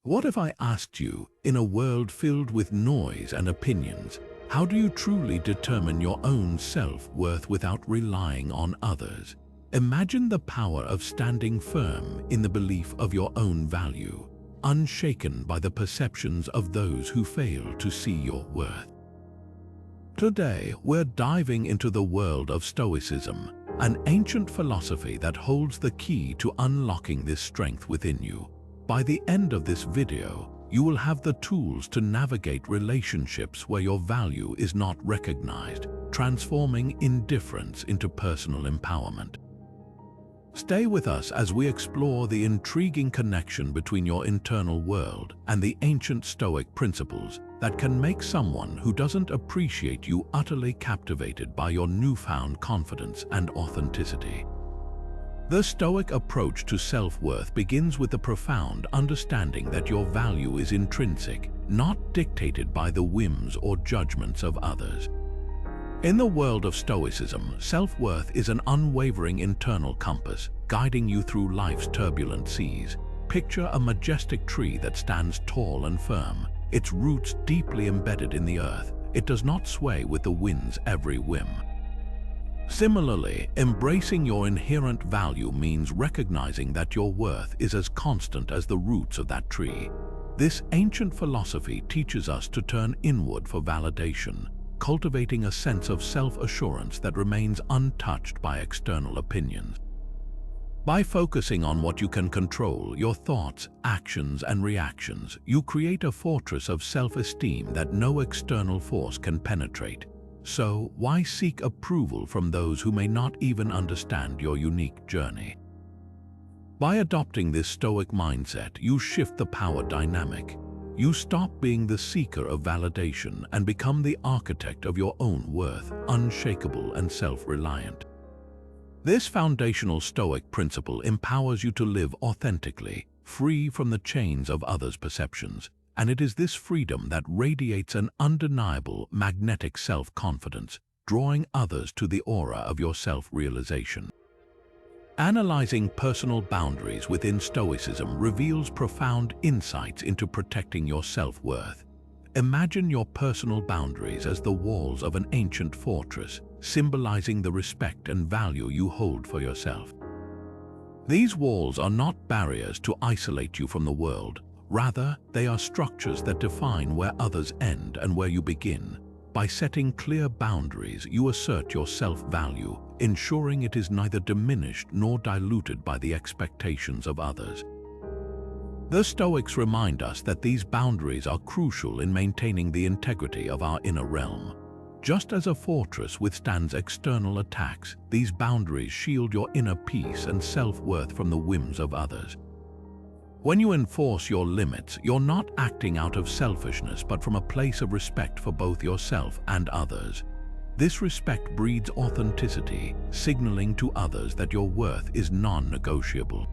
What if I asked you, in a world filled with noise and opinions, how do you truly determine your own self-worth without relying on others? Imagine the power of standing firm in the belief of your own value, unshaken by the perceptions of those who fail to see your worth. Today, we're diving into the world of Stoicism, an ancient philosophy that holds the key to unlocking this strength within you. By the end of this video, you will have the tools to navigate relationships where your value is not recognized, transforming indifference into personal empowerment. Stay with us as we explore the intriguing connection between your internal world and the ancient Stoic principles that can make someone who doesn't appreciate you utterly captivated by your newfound confidence and authenticity. The Stoic approach to self-worth begins with the profound understanding that your value is intrinsic, not dictated by the whims or judgments of others. In the world of Stoicism, self-worth is an unwavering internal compass, guiding you through life's turbulent seas. Picture a majestic tree that stands tall and firm, its roots deeply embedded in the earth. It does not sway with the wind's every whim. Similarly, embracing your inherent value means recognizing that your worth is as constant as the roots of that tree. This ancient philosophy teaches us to turn inward for validation, cultivating a sense of self-assurance that remains untouched by external opinions. By focusing on what you can control, your thoughts, actions, and reactions, you create a fortress of self-esteem that no external force can penetrate. So, why seek approval from those who may not even understand your unique journey? By adopting this Stoic mindset, you shift the power dynamic. You stop being the seeker of validation and become the architect of your own worth, unshakable and self-reliant. This foundational Stoic principle empowers you to live authentically, free from the chains of others' perceptions. And it is this freedom that radiates an undeniable magnetic self-confidence, drawing others to the aura of your self-realization. Analyzing personal boundaries within Stoicism reveals profound insights into protecting your self-worth. Imagine your personal boundaries as the walls of an ancient fortress, symbolizing the respect and value you hold for yourself. These walls are not barriers to isolate you from the world. Rather, they are structures that define where others end and where you begin. By setting clear boundaries, you assert your self-value, ensuring it is neither diminished nor diluted by the expectations of others. The Stoics remind us that these boundaries are crucial in maintaining the integrity of our inner realm. Just as a fortress withstands external attacks, these boundaries shield your inner peace and self-worth from the whims of others. When you enforce your limits, you're not acting out of selfishness but from a place of respect for both yourself and others. This respect breeds authenticity, signaling to others that your worth is non-negotiable.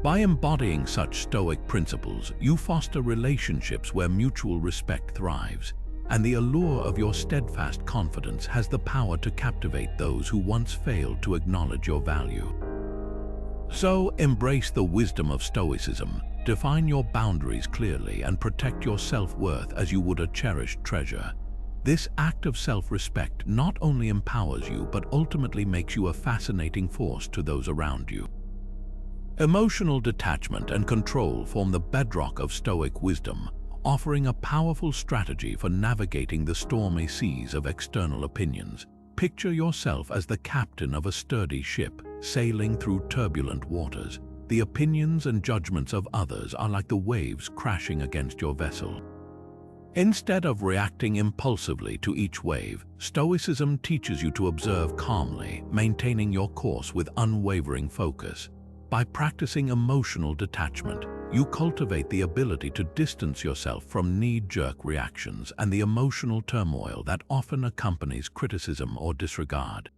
By embodying such Stoic principles, you foster relationships where mutual respect thrives, and the allure of your steadfast confidence has the power to captivate those who once failed to acknowledge your value. So, embrace the wisdom of Stoicism, define your boundaries clearly, and protect your self-worth as you would a cherished treasure. This act of self-respect not only empowers you but ultimately makes you a fascinating force to those around you. Emotional detachment and control form the bedrock of Stoic wisdom, offering a powerful strategy for navigating the stormy seas of external opinions. Picture yourself as the captain of a sturdy ship, sailing through turbulent waters. The opinions and judgments of others are like the waves crashing against your vessel. Instead of reacting impulsively to each wave, Stoicism teaches you to observe calmly, maintaining your course with unwavering focus. By practicing emotional detachment, you cultivate the ability to distance yourself from knee-jerk reactions and the emotional turmoil that often accompanies criticism or disregard.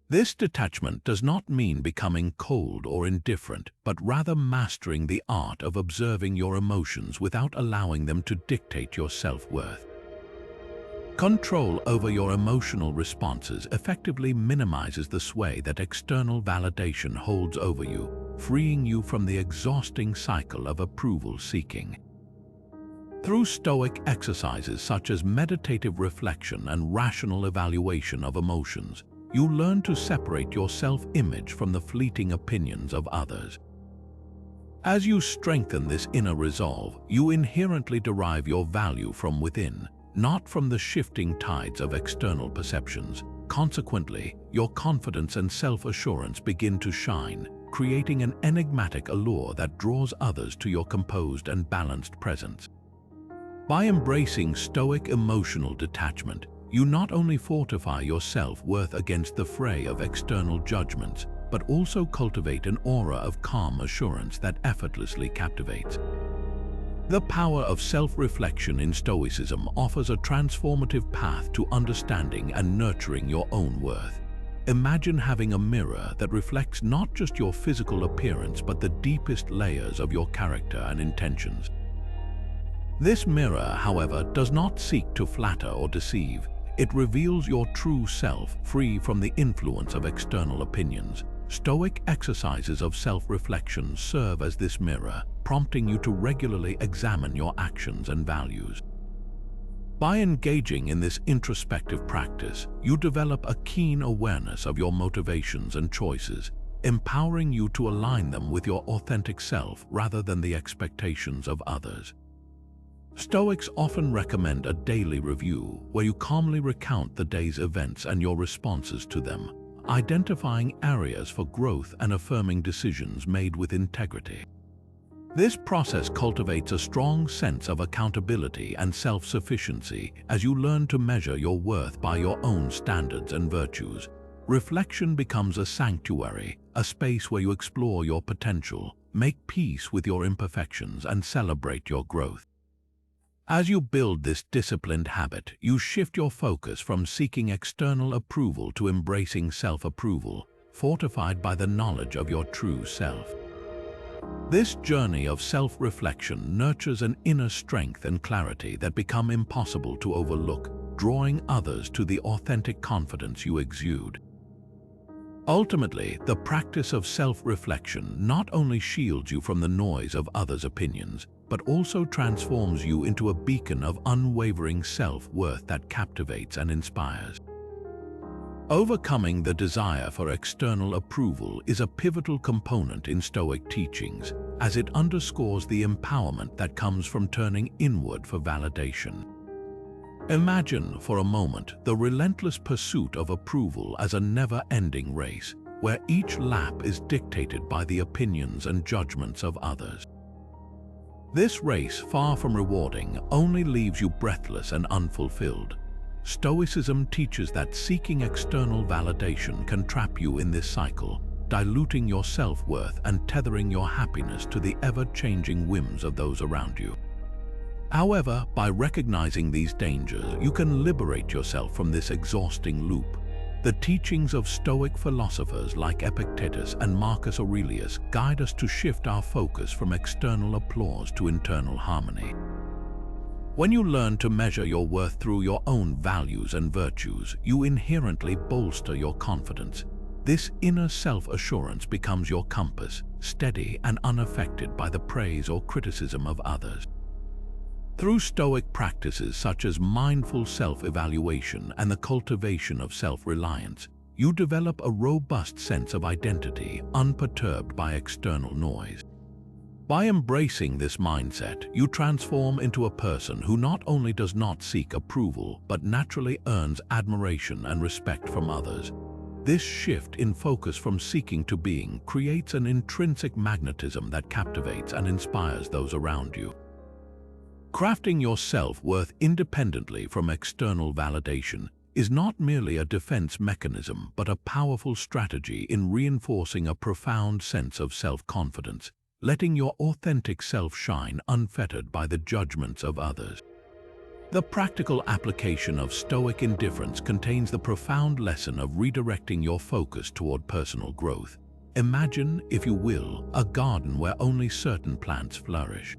This detachment does not mean becoming cold or indifferent, but rather mastering the art of observing your emotions without allowing them to dictate your self-worth. Control over your emotional responses effectively minimizes the sway that external validation holds over you, freeing you from the exhausting cycle of approval seeking. Through Stoic exercises such as meditative reflection and rational evaluation of emotions, you learn to separate your self-image from the fleeting opinions of others. As you strengthen this inner resolve, you inherently derive your value from within, not from the shifting tides of external perceptions. Consequently, your confidence and self-assurance begin to shine, creating an enigmatic allure that draws others to your composed and balanced presence. By embracing Stoic emotional detachment, you not only fortify your self-worth against the fray of external judgments, but also cultivate an aura of calm assurance that effortlessly captivates. The power of self-reflection in Stoicism offers a transformative path to understanding and nurturing your own worth. Imagine having a mirror that reflects not just your physical appearance but the deepest layers of your character and intentions. This mirror, however, does not seek to flatter or deceive. It reveals your true self, free from the influence of external opinions. Stoic exercises of self-reflection serve as this mirror, prompting you to regularly examine your actions and values. By engaging in this introspective practice, you develop a keen awareness of your motivations and choices, empowering you to align them with your authentic self rather than the expectations of others. Stoics often recommend a daily review where you calmly recount the day's events and your responses to them, identifying areas for growth and affirming decisions made with integrity. This process cultivates a strong sense of accountability and self-sufficiency as you learn to measure your worth by your own standards and virtues. Reflection becomes a sanctuary, a space where you explore your potential, make peace with your imperfections, and celebrate your growth. As you build this disciplined habit, you shift your focus from seeking external approval to embracing self-approval, fortified by the knowledge of your true self. This journey of self-reflection nurtures an inner strength and clarity that become impossible to overlook, drawing others to the authentic confidence you exude. Ultimately, the practice of self-reflection not only shields you from the noise of others' opinions, but also transforms you into a beacon of unwavering self-worth that captivates and inspires. Overcoming the desire for external approval is a pivotal component in Stoic teachings, as it underscores the empowerment that comes from turning inward for validation. Imagine for a moment the relentless pursuit of approval as a never-ending race, where each lap is dictated by the opinions and judgments of others. This race, far from rewarding, only leaves you breathless and unfulfilled. Stoicism teaches that seeking external validation can trap you in this cycle, diluting your self-worth and tethering your happiness to the ever-changing whims of those around you. However, by recognizing these dangers, you can liberate yourself from this exhausting loop. The teachings of Stoic philosophers like Epictetus and Marcus Aurelius guide us to shift our focus from external applause to internal harmony. When you learn to measure your worth through your own values and virtues, you inherently bolster your confidence. This inner self-assurance becomes your compass, steady and unaffected by the praise or criticism of others. Through Stoic practices such as mindful self-evaluation and the cultivation of self-reliance, you develop a robust sense of identity, unperturbed by external noise. By embracing this mindset, you transform into a person who not only does not seek approval, but naturally earns admiration and respect from others. This shift in focus from seeking to being creates an intrinsic magnetism that captivates and inspires those around you. Crafting your self-worth independently from external validation is not merely a defense mechanism, but a powerful strategy in reinforcing a profound sense of self-confidence, letting your authentic self shine unfettered by the judgments of others. The practical application of Stoic indifference contains the profound lesson of redirecting your focus toward personal growth. Imagine, if you will, a garden where only certain plants flourish.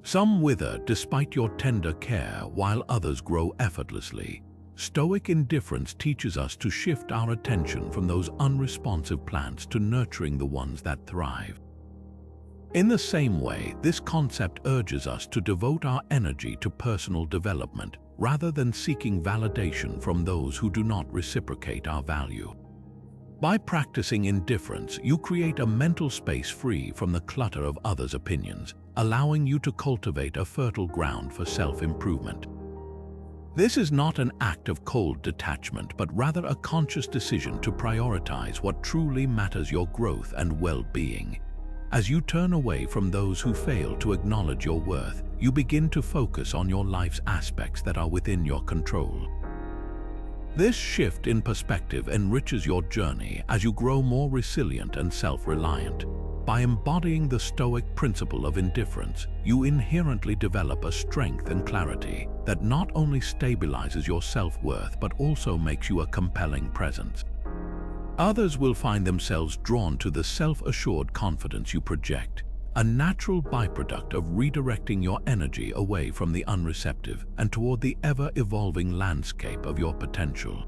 Some wither despite your tender care, while others grow effortlessly. Stoic indifference teaches us to shift our attention from those unresponsive plants to nurturing the ones that thrive. In the same way, this concept urges us to devote our energy to personal development rather than seeking validation from those who do not reciprocate our value. By practicing indifference, you create a mental space free from the clutter of others' opinions, allowing you to cultivate a fertile ground for self-improvement. This is not an act of cold detachment, but rather a conscious decision to prioritize what truly matters: your growth and well-being. As you turn away from those who fail to acknowledge your worth, you begin to focus on your life's aspects that are within your control. This shift in perspective enriches your journey as you grow more resilient and self-reliant. By embodying the Stoic principle of indifference, you inherently develop a strength and clarity that not only stabilizes your self-worth but also makes you a compelling presence. Others will find themselves drawn to the self-assured confidence you project, a natural byproduct of redirecting your energy away from the unreceptive and toward the ever-evolving landscape of your potential.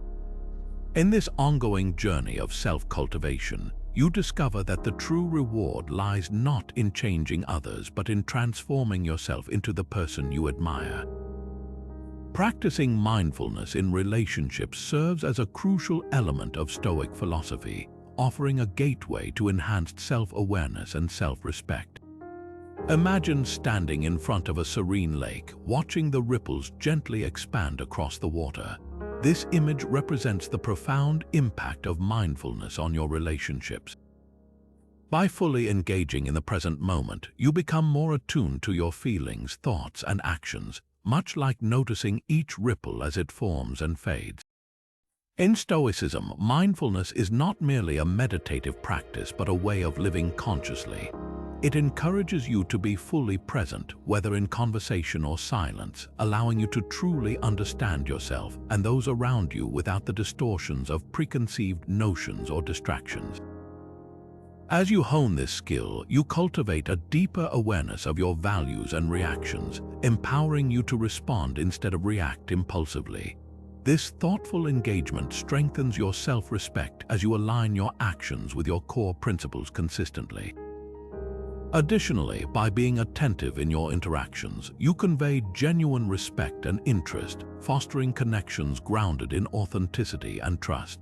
In this ongoing journey of self-cultivation, you discover that the true reward lies not in changing others but in transforming yourself into the person you admire. Practicing mindfulness in relationships serves as a crucial element of Stoic philosophy, offering a gateway to enhanced self-awareness and self-respect. Imagine standing in front of a serene lake, watching the ripples gently expand across the water. This image represents the profound impact of mindfulness on your relationships. By fully engaging in the present moment, you become more attuned to your feelings, thoughts, and actions, much like noticing each ripple as it forms and fades. In Stoicism, mindfulness is not merely a meditative practice but a way of living consciously. It encourages you to be fully present, whether in conversation or silence, allowing you to truly understand yourself and those around you without the distortions of preconceived notions or distractions. As you hone this skill, you cultivate a deeper awareness of your values and reactions, empowering you to respond instead of react impulsively. This thoughtful engagement strengthens your self-respect as you align your actions with your core principles consistently. Additionally, by being attentive in your interactions, you convey genuine respect and interest, fostering connections grounded in authenticity and trust.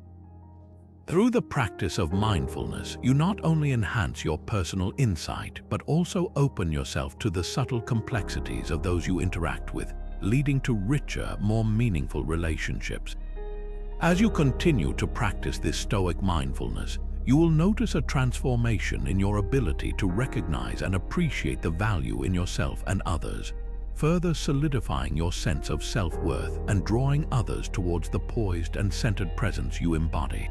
Through the practice of mindfulness, you not only enhance your personal insight, but also open yourself to the subtle complexities of those you interact with, leading to richer, more meaningful relationships. As you continue to practice this Stoic mindfulness, you will notice a transformation in your ability to recognize and appreciate the value in yourself and others, further solidifying your sense of self-worth and drawing others towards the poised and centered presence you embody.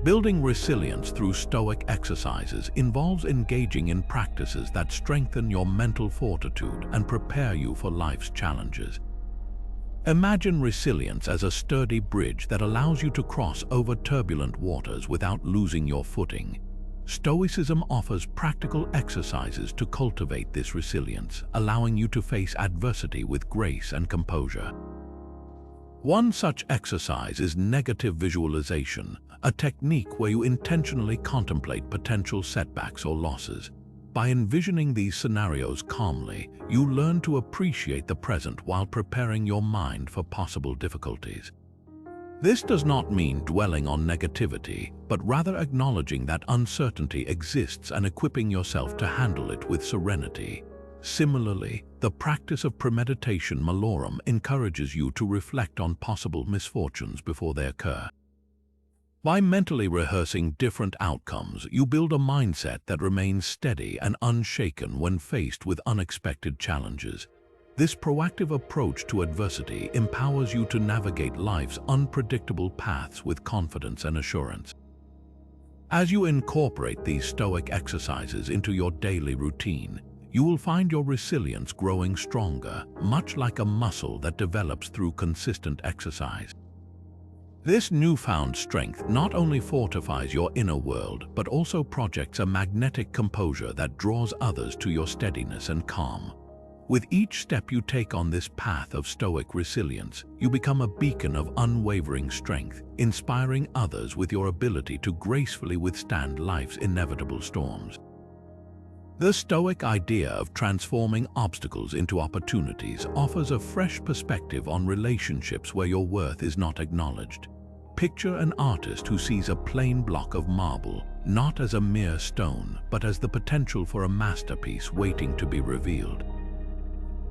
Building resilience through Stoic exercises involves engaging in practices that strengthen your mental fortitude and prepare you for life's challenges. Imagine resilience as a sturdy bridge that allows you to cross over turbulent waters without losing your footing. Stoicism offers practical exercises to cultivate this resilience, allowing you to face adversity with grace and composure. One such exercise is negative visualization, a technique where you intentionally contemplate potential setbacks or losses. By envisioning these scenarios calmly, you learn to appreciate the present while preparing your mind for possible difficulties. This does not mean dwelling on negativity, but rather acknowledging that uncertainty exists and equipping yourself to handle it with serenity. Similarly, the practice of premeditation malorum encourages you to reflect on possible misfortunes before they occur. By mentally rehearsing different outcomes, you build a mindset that remains steady and unshaken when faced with unexpected challenges. This proactive approach to adversity empowers you to navigate life's unpredictable paths with confidence and assurance. As you incorporate these Stoic exercises into your daily routine, you will find your resilience growing stronger, much like a muscle that develops through consistent exercise. This newfound strength not only fortifies your inner world, but also projects a magnetic composure that draws others to your steadiness and calm. With each step you take on this path of Stoic resilience, you become a beacon of unwavering strength, inspiring others with your ability to gracefully withstand life's inevitable storms. The Stoic idea of transforming obstacles into opportunities offers a fresh perspective on relationships where your worth is not acknowledged. Picture an artist who sees a plain block of marble, not as a mere stone, but as the potential for a masterpiece waiting to be revealed.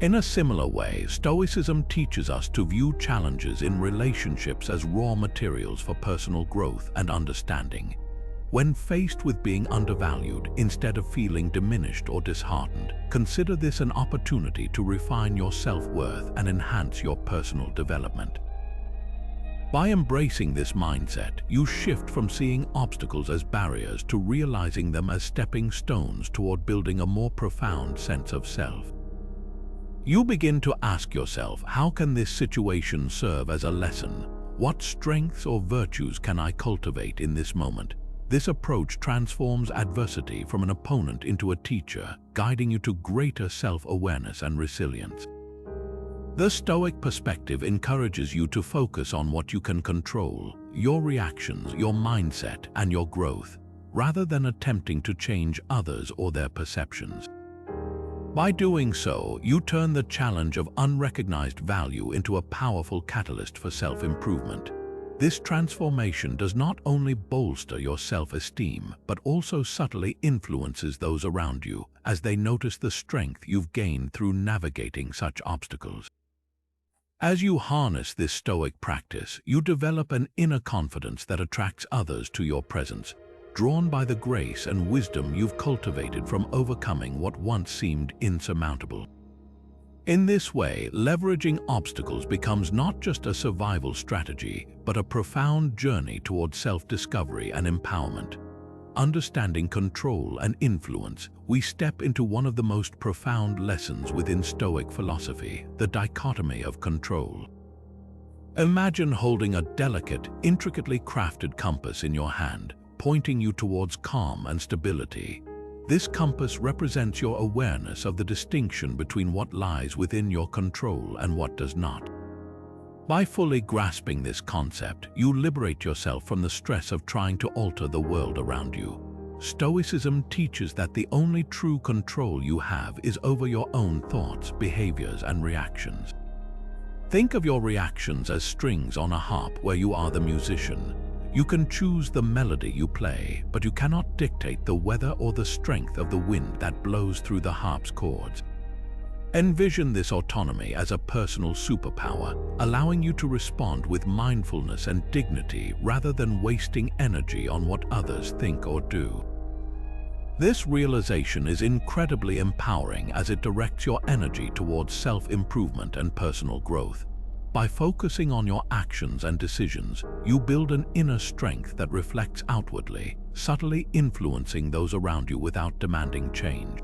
In a similar way, Stoicism teaches us to view challenges in relationships as raw materials for personal growth and understanding. When faced with being undervalued, instead of feeling diminished or disheartened, consider this an opportunity to refine your self-worth and enhance your personal development. By embracing this mindset, you shift from seeing obstacles as barriers to realizing them as stepping stones toward building a more profound sense of self. You begin to ask yourself, how can this situation serve as a lesson? What strengths or virtues can I cultivate in this moment? This approach transforms adversity from an opponent into a teacher, guiding you to greater self-awareness and resilience. The Stoic perspective encourages you to focus on what you can control, your reactions, your mindset, and your growth, rather than attempting to change others or their perceptions. By doing so, you turn the challenge of unrecognized value into a powerful catalyst for self-improvement. This transformation does not only bolster your self-esteem, but also subtly influences those around you as they notice the strength you've gained through navigating such obstacles. As you harness this Stoic practice, you develop an inner confidence that attracts others to your presence, drawn by the grace and wisdom you've cultivated from overcoming what once seemed insurmountable. In this way, leveraging obstacles becomes not just a survival strategy, but a profound journey toward self-discovery and empowerment. Understanding control and influence, we step into one of the most profound lessons within Stoic philosophy, the dichotomy of control. Imagine holding a delicate, intricately crafted compass in your hand, pointing you towards calm and stability. This compass represents your awareness of the distinction between what lies within your control and what does not. By fully grasping this concept, you liberate yourself from the stress of trying to alter the world around you. Stoicism teaches that the only true control you have is over your own thoughts, behaviors, and reactions. Think of your reactions as strings on a harp where you are the musician. You can choose the melody you play, but you cannot dictate the weather or the strength of the wind that blows through the harp's chords. Envision this autonomy as a personal superpower, allowing you to respond with mindfulness and dignity rather than wasting energy on what others think or do. This realization is incredibly empowering as it directs your energy towards self-improvement and personal growth. By focusing on your actions and decisions, you build an inner strength that reflects outwardly, subtly influencing those around you without demanding change.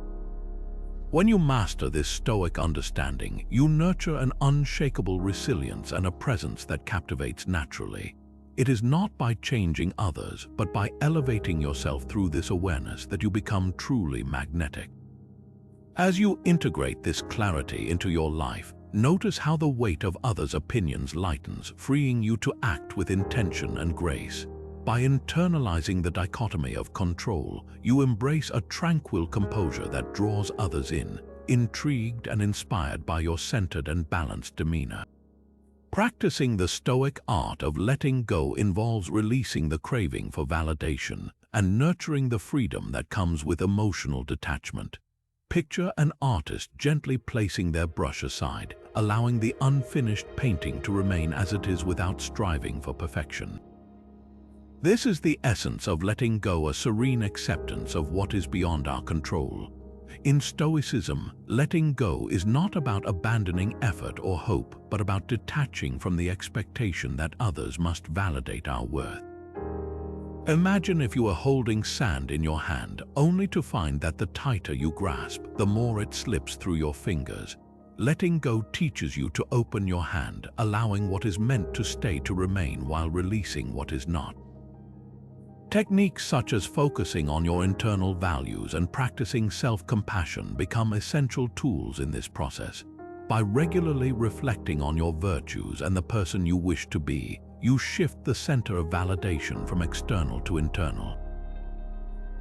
When you master this Stoic understanding, you nurture an unshakable resilience and a presence that captivates naturally. It is not by changing others, but by elevating yourself through this awareness that you become truly magnetic. As you integrate this clarity into your life, notice how the weight of others' opinions lightens, freeing you to act with intention and grace. By internalizing the dichotomy of control, you embrace a tranquil composure that draws others in, intrigued and inspired by your centered and balanced demeanor. Practicing the Stoic art of letting go involves releasing the craving for validation and nurturing the freedom that comes with emotional detachment. Picture an artist gently placing their brush aside, allowing the unfinished painting to remain as it is without striving for perfection. This is the essence of letting go, a serene acceptance of what is beyond our control. In Stoicism, letting go is not about abandoning effort or hope, but about detaching from the expectation that others must validate our worth. Imagine if you were holding sand in your hand, only to find that the tighter you grasp, the more it slips through your fingers. Letting go teaches you to open your hand, allowing what is meant to stay to remain while releasing what is not. Techniques such as focusing on your internal values and practicing self-compassion become essential tools in this process. By regularly reflecting on your virtues and the person you wish to be, you shift the center of validation from external to internal.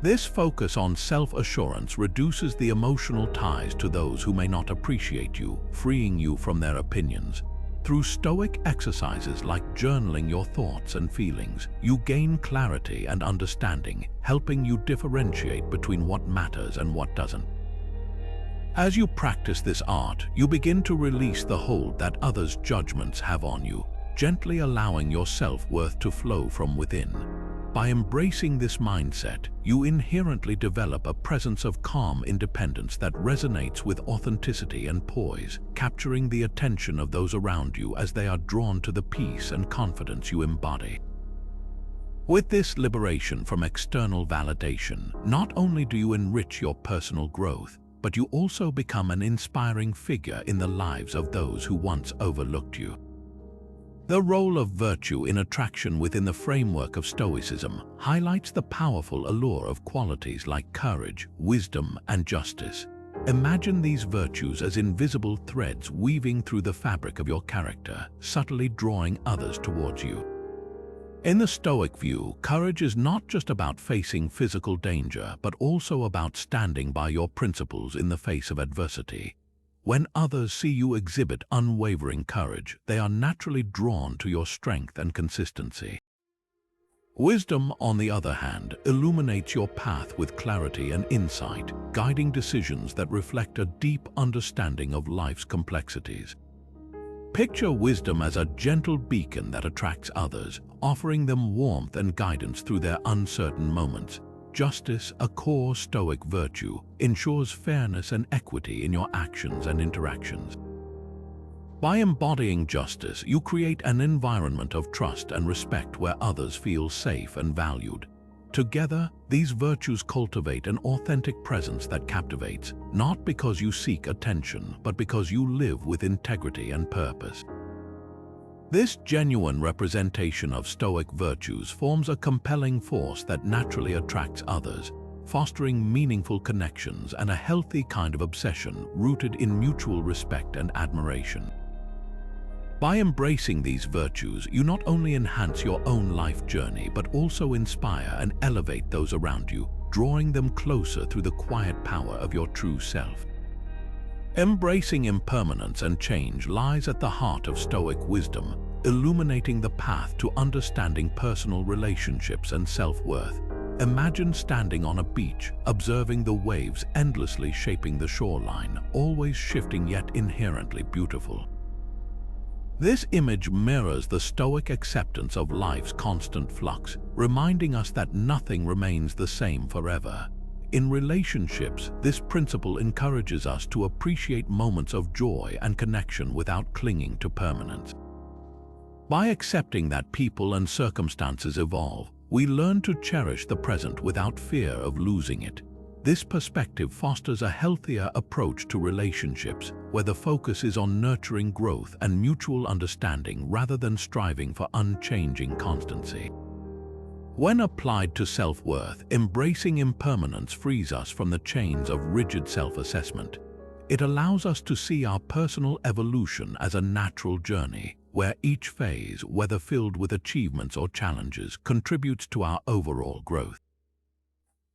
This focus on self-assurance reduces the emotional ties to those who may not appreciate you, freeing you from their opinions. Through Stoic exercises like journaling your thoughts and feelings, you gain clarity and understanding, helping you differentiate between what matters and what doesn't. As you practice this art, you begin to release the hold that others' judgments have on you, gently allowing your self-worth to flow from within. By embracing this mindset, you inherently develop a presence of calm independence that resonates with authenticity and poise, capturing the attention of those around you as they are drawn to the peace and confidence you embody. With this liberation from external validation, not only do you enrich your personal growth, but you also become an inspiring figure in the lives of those who once overlooked you. The role of virtue in attraction within the framework of Stoicism highlights the powerful allure of qualities like courage, wisdom, and justice. Imagine these virtues as invisible threads weaving through the fabric of your character, subtly drawing others towards you. In the Stoic view, courage is not just about facing physical danger, but also about standing by your principles in the face of adversity. When others see you exhibit unwavering courage, they are naturally drawn to your strength and consistency. Wisdom, on the other hand, illuminates your path with clarity and insight, guiding decisions that reflect a deep understanding of life's complexities. Picture wisdom as a gentle beacon that attracts others, offering them warmth and guidance through their uncertain moments. Justice, a core Stoic virtue, ensures fairness and equity in your actions and interactions. By embodying justice, you create an environment of trust and respect where others feel safe and valued. Together, these virtues cultivate an authentic presence that captivates, not because you seek attention, but because you live with integrity and purpose. This genuine representation of Stoic virtues forms a compelling force that naturally attracts others, fostering meaningful connections and a healthy kind of obsession rooted in mutual respect and admiration. By embracing these virtues, you not only enhance your own life journey, but also inspire and elevate those around you, drawing them closer through the quiet power of your true self. Embracing impermanence and change lies at the heart of Stoic wisdom, illuminating the path to understanding personal relationships and self-worth. Imagine standing on a beach, observing the waves endlessly shaping the shoreline, always shifting yet inherently beautiful. This image mirrors the Stoic acceptance of life's constant flux, reminding us that nothing remains the same forever. In relationships, this principle encourages us to appreciate moments of joy and connection without clinging to permanence. By accepting that people and circumstances evolve, we learn to cherish the present without fear of losing it. This perspective fosters a healthier approach to relationships, where the focus is on nurturing growth and mutual understanding rather than striving for unchanging constancy. When applied to self-worth, embracing impermanence frees us from the chains of rigid self-assessment. It allows us to see our personal evolution as a natural journey, where each phase, whether filled with achievements or challenges, contributes to our overall growth.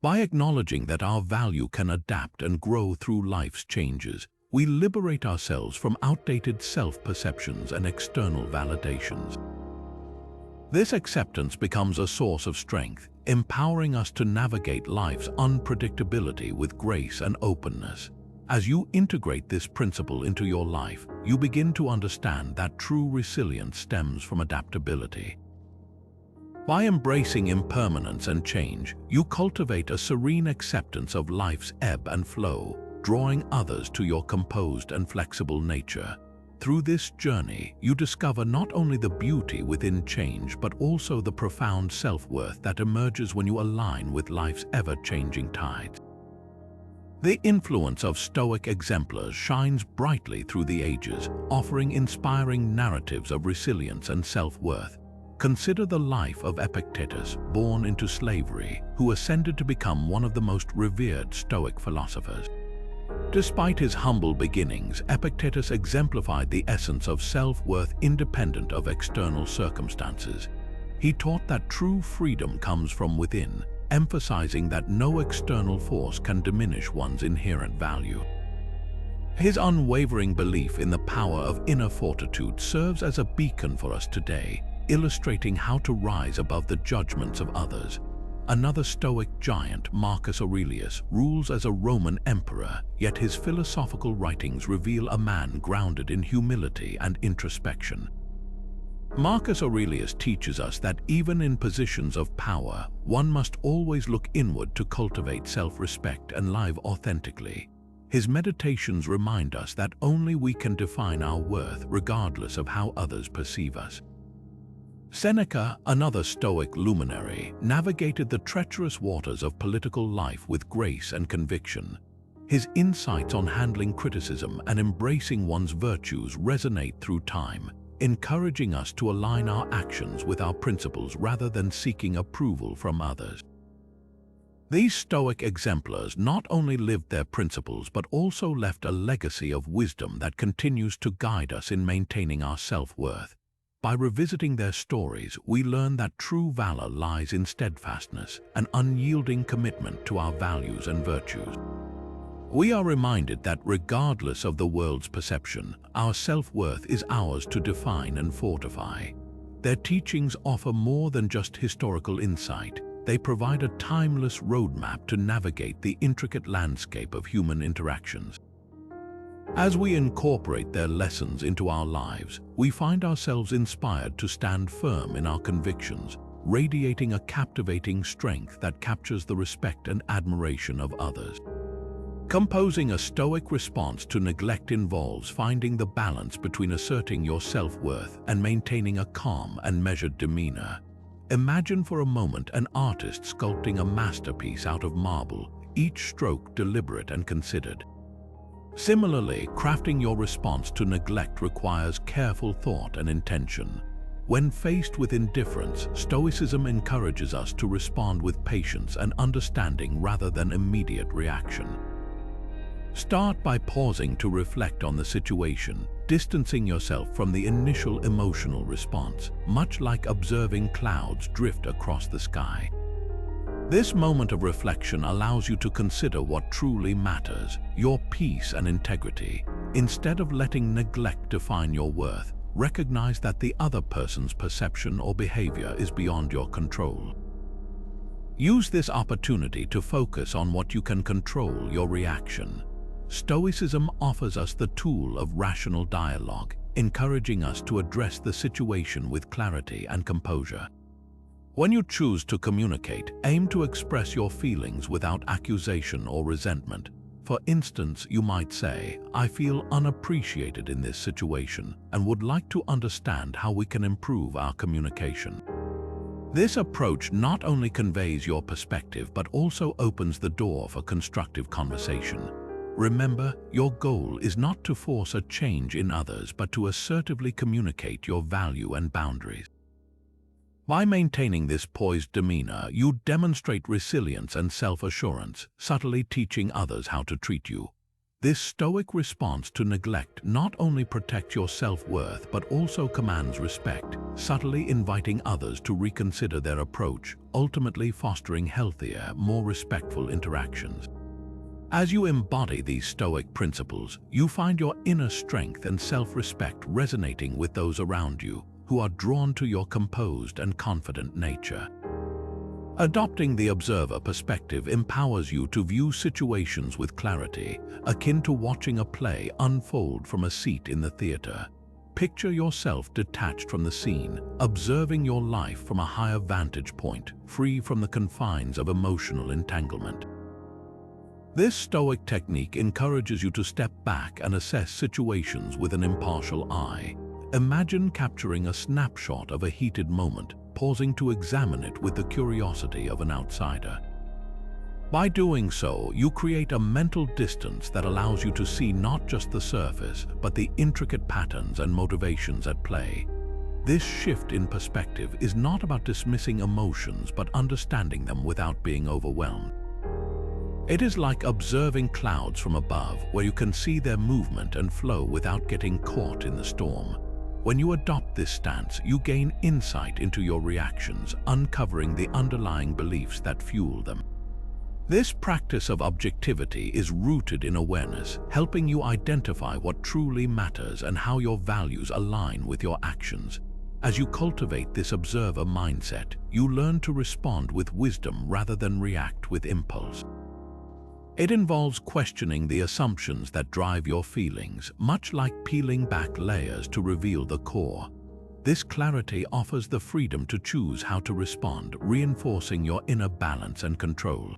By acknowledging that our value can adapt and grow through life's changes, we liberate ourselves from outdated self-perceptions and external validations. This acceptance becomes a source of strength, empowering us to navigate life's unpredictability with grace and openness. As you integrate this principle into your life, you begin to understand that true resilience stems from adaptability. By embracing impermanence and change, you cultivate a serene acceptance of life's ebb and flow, drawing others to your composed and flexible nature. Through this journey, you discover not only the beauty within change, but also the profound self-worth that emerges when you align with life's ever-changing tides. The influence of Stoic Exemplars shines brightly through the ages, offering inspiring narratives of resilience and self-worth. Consider the life of Epictetus, born into slavery, who ascended to become one of the most revered Stoic philosophers. Despite his humble beginnings, Epictetus exemplified the essence of self-worth independent of external circumstances. He taught that true freedom comes from within, emphasizing that no external force can diminish one's inherent value. His unwavering belief in the power of inner fortitude serves as a beacon for us today, illustrating how to rise above the judgments of others. Another Stoic giant, Marcus Aurelius, rules as a Roman emperor, yet his philosophical writings reveal a man grounded in humility and introspection. Marcus Aurelius teaches us that even in positions of power, one must always look inward to cultivate self-respect and live authentically. His meditations remind us that only we can define our worth regardless of how others perceive us. Seneca, another Stoic luminary, navigated the treacherous waters of political life with grace and conviction. His insights on handling criticism and embracing one's virtues resonate through time, encouraging us to align our actions with our principles rather than seeking approval from others. These Stoic exemplars not only lived their principles but also left a legacy of wisdom that continues to guide us in maintaining our self-worth. By revisiting their stories, we learn that true valor lies in steadfastness, an unyielding commitment to our values and virtues. We are reminded that regardless of the world's perception, our self-worth is ours to define and fortify. Their teachings offer more than just historical insight. They provide a timeless roadmap to navigate the intricate landscape of human interactions. As we incorporate their lessons into our lives, we find ourselves inspired to stand firm in our convictions, radiating a captivating strength that captures the respect and admiration of others. Composing a Stoic response to neglect involves finding the balance between asserting your self-worth and maintaining a calm and measured demeanor. Imagine for a moment an artist sculpting a masterpiece out of marble, each stroke deliberate and considered. Similarly, crafting your response to neglect requires careful thought and intention. When faced with indifference, Stoicism encourages us to respond with patience and understanding rather than immediate reaction. Start by pausing to reflect on the situation, distancing yourself from the initial emotional response, much like observing clouds drift across the sky. This moment of reflection allows you to consider what truly matters, your peace and integrity. Instead of letting neglect define your worth, recognize that the other person's perception or behavior is beyond your control. Use this opportunity to focus on what you can control, your reaction. Stoicism offers us the tool of rational dialogue, encouraging us to address the situation with clarity and composure. When you choose to communicate, aim to express your feelings without accusation or resentment. For instance, you might say, "I feel unappreciated in this situation and would like to understand how we can improve our communication." This approach not only conveys your perspective but also opens the door for constructive conversation. Remember, your goal is not to force a change in others but to assertively communicate your value and boundaries. By maintaining this poised demeanor, you demonstrate resilience and self-assurance, subtly teaching others how to treat you. This Stoic response to neglect not only protects your self-worth but also commands respect, subtly inviting others to reconsider their approach, ultimately fostering healthier, more respectful interactions. As you embody these Stoic principles, you find your inner strength and self-respect resonating with those around you, who are drawn to your composed and confident nature. Adopting the observer perspective empowers you to view situations with clarity, akin to watching a play unfold from a seat in the theater. Picture yourself detached from the scene, observing your life from a higher vantage point, free from the confines of emotional entanglement. This Stoic technique encourages you to step back and assess situations with an impartial eye. Imagine capturing a snapshot of a heated moment, pausing to examine it with the curiosity of an outsider. By doing so, you create a mental distance that allows you to see not just the surface, but the intricate patterns and motivations at play. This shift in perspective is not about dismissing emotions but understanding them without being overwhelmed. It is like observing clouds from above, where you can see their movement and flow without getting caught in the storm. When you adopt this stance, you gain insight into your reactions, uncovering the underlying beliefs that fuel them. This practice of objectivity is rooted in awareness, helping you identify what truly matters and how your values align with your actions. As you cultivate this observer mindset, you learn to respond with wisdom rather than react with impulse. It involves questioning the assumptions that drive your feelings, much like peeling back layers to reveal the core. This clarity offers the freedom to choose how to respond, reinforcing your inner balance and control.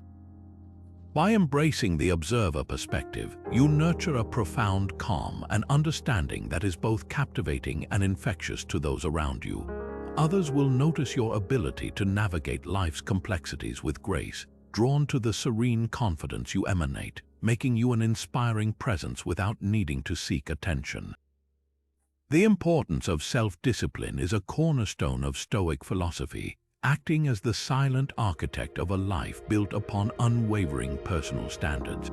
By embracing the observer perspective, you nurture a profound calm and understanding that is both captivating and infectious to those around you. Others will notice your ability to navigate life's complexities with grace, drawn to the serene confidence you emanate, making you an inspiring presence without needing to seek attention. The importance of self-discipline is a cornerstone of Stoic philosophy, acting as the silent architect of a life built upon unwavering personal standards.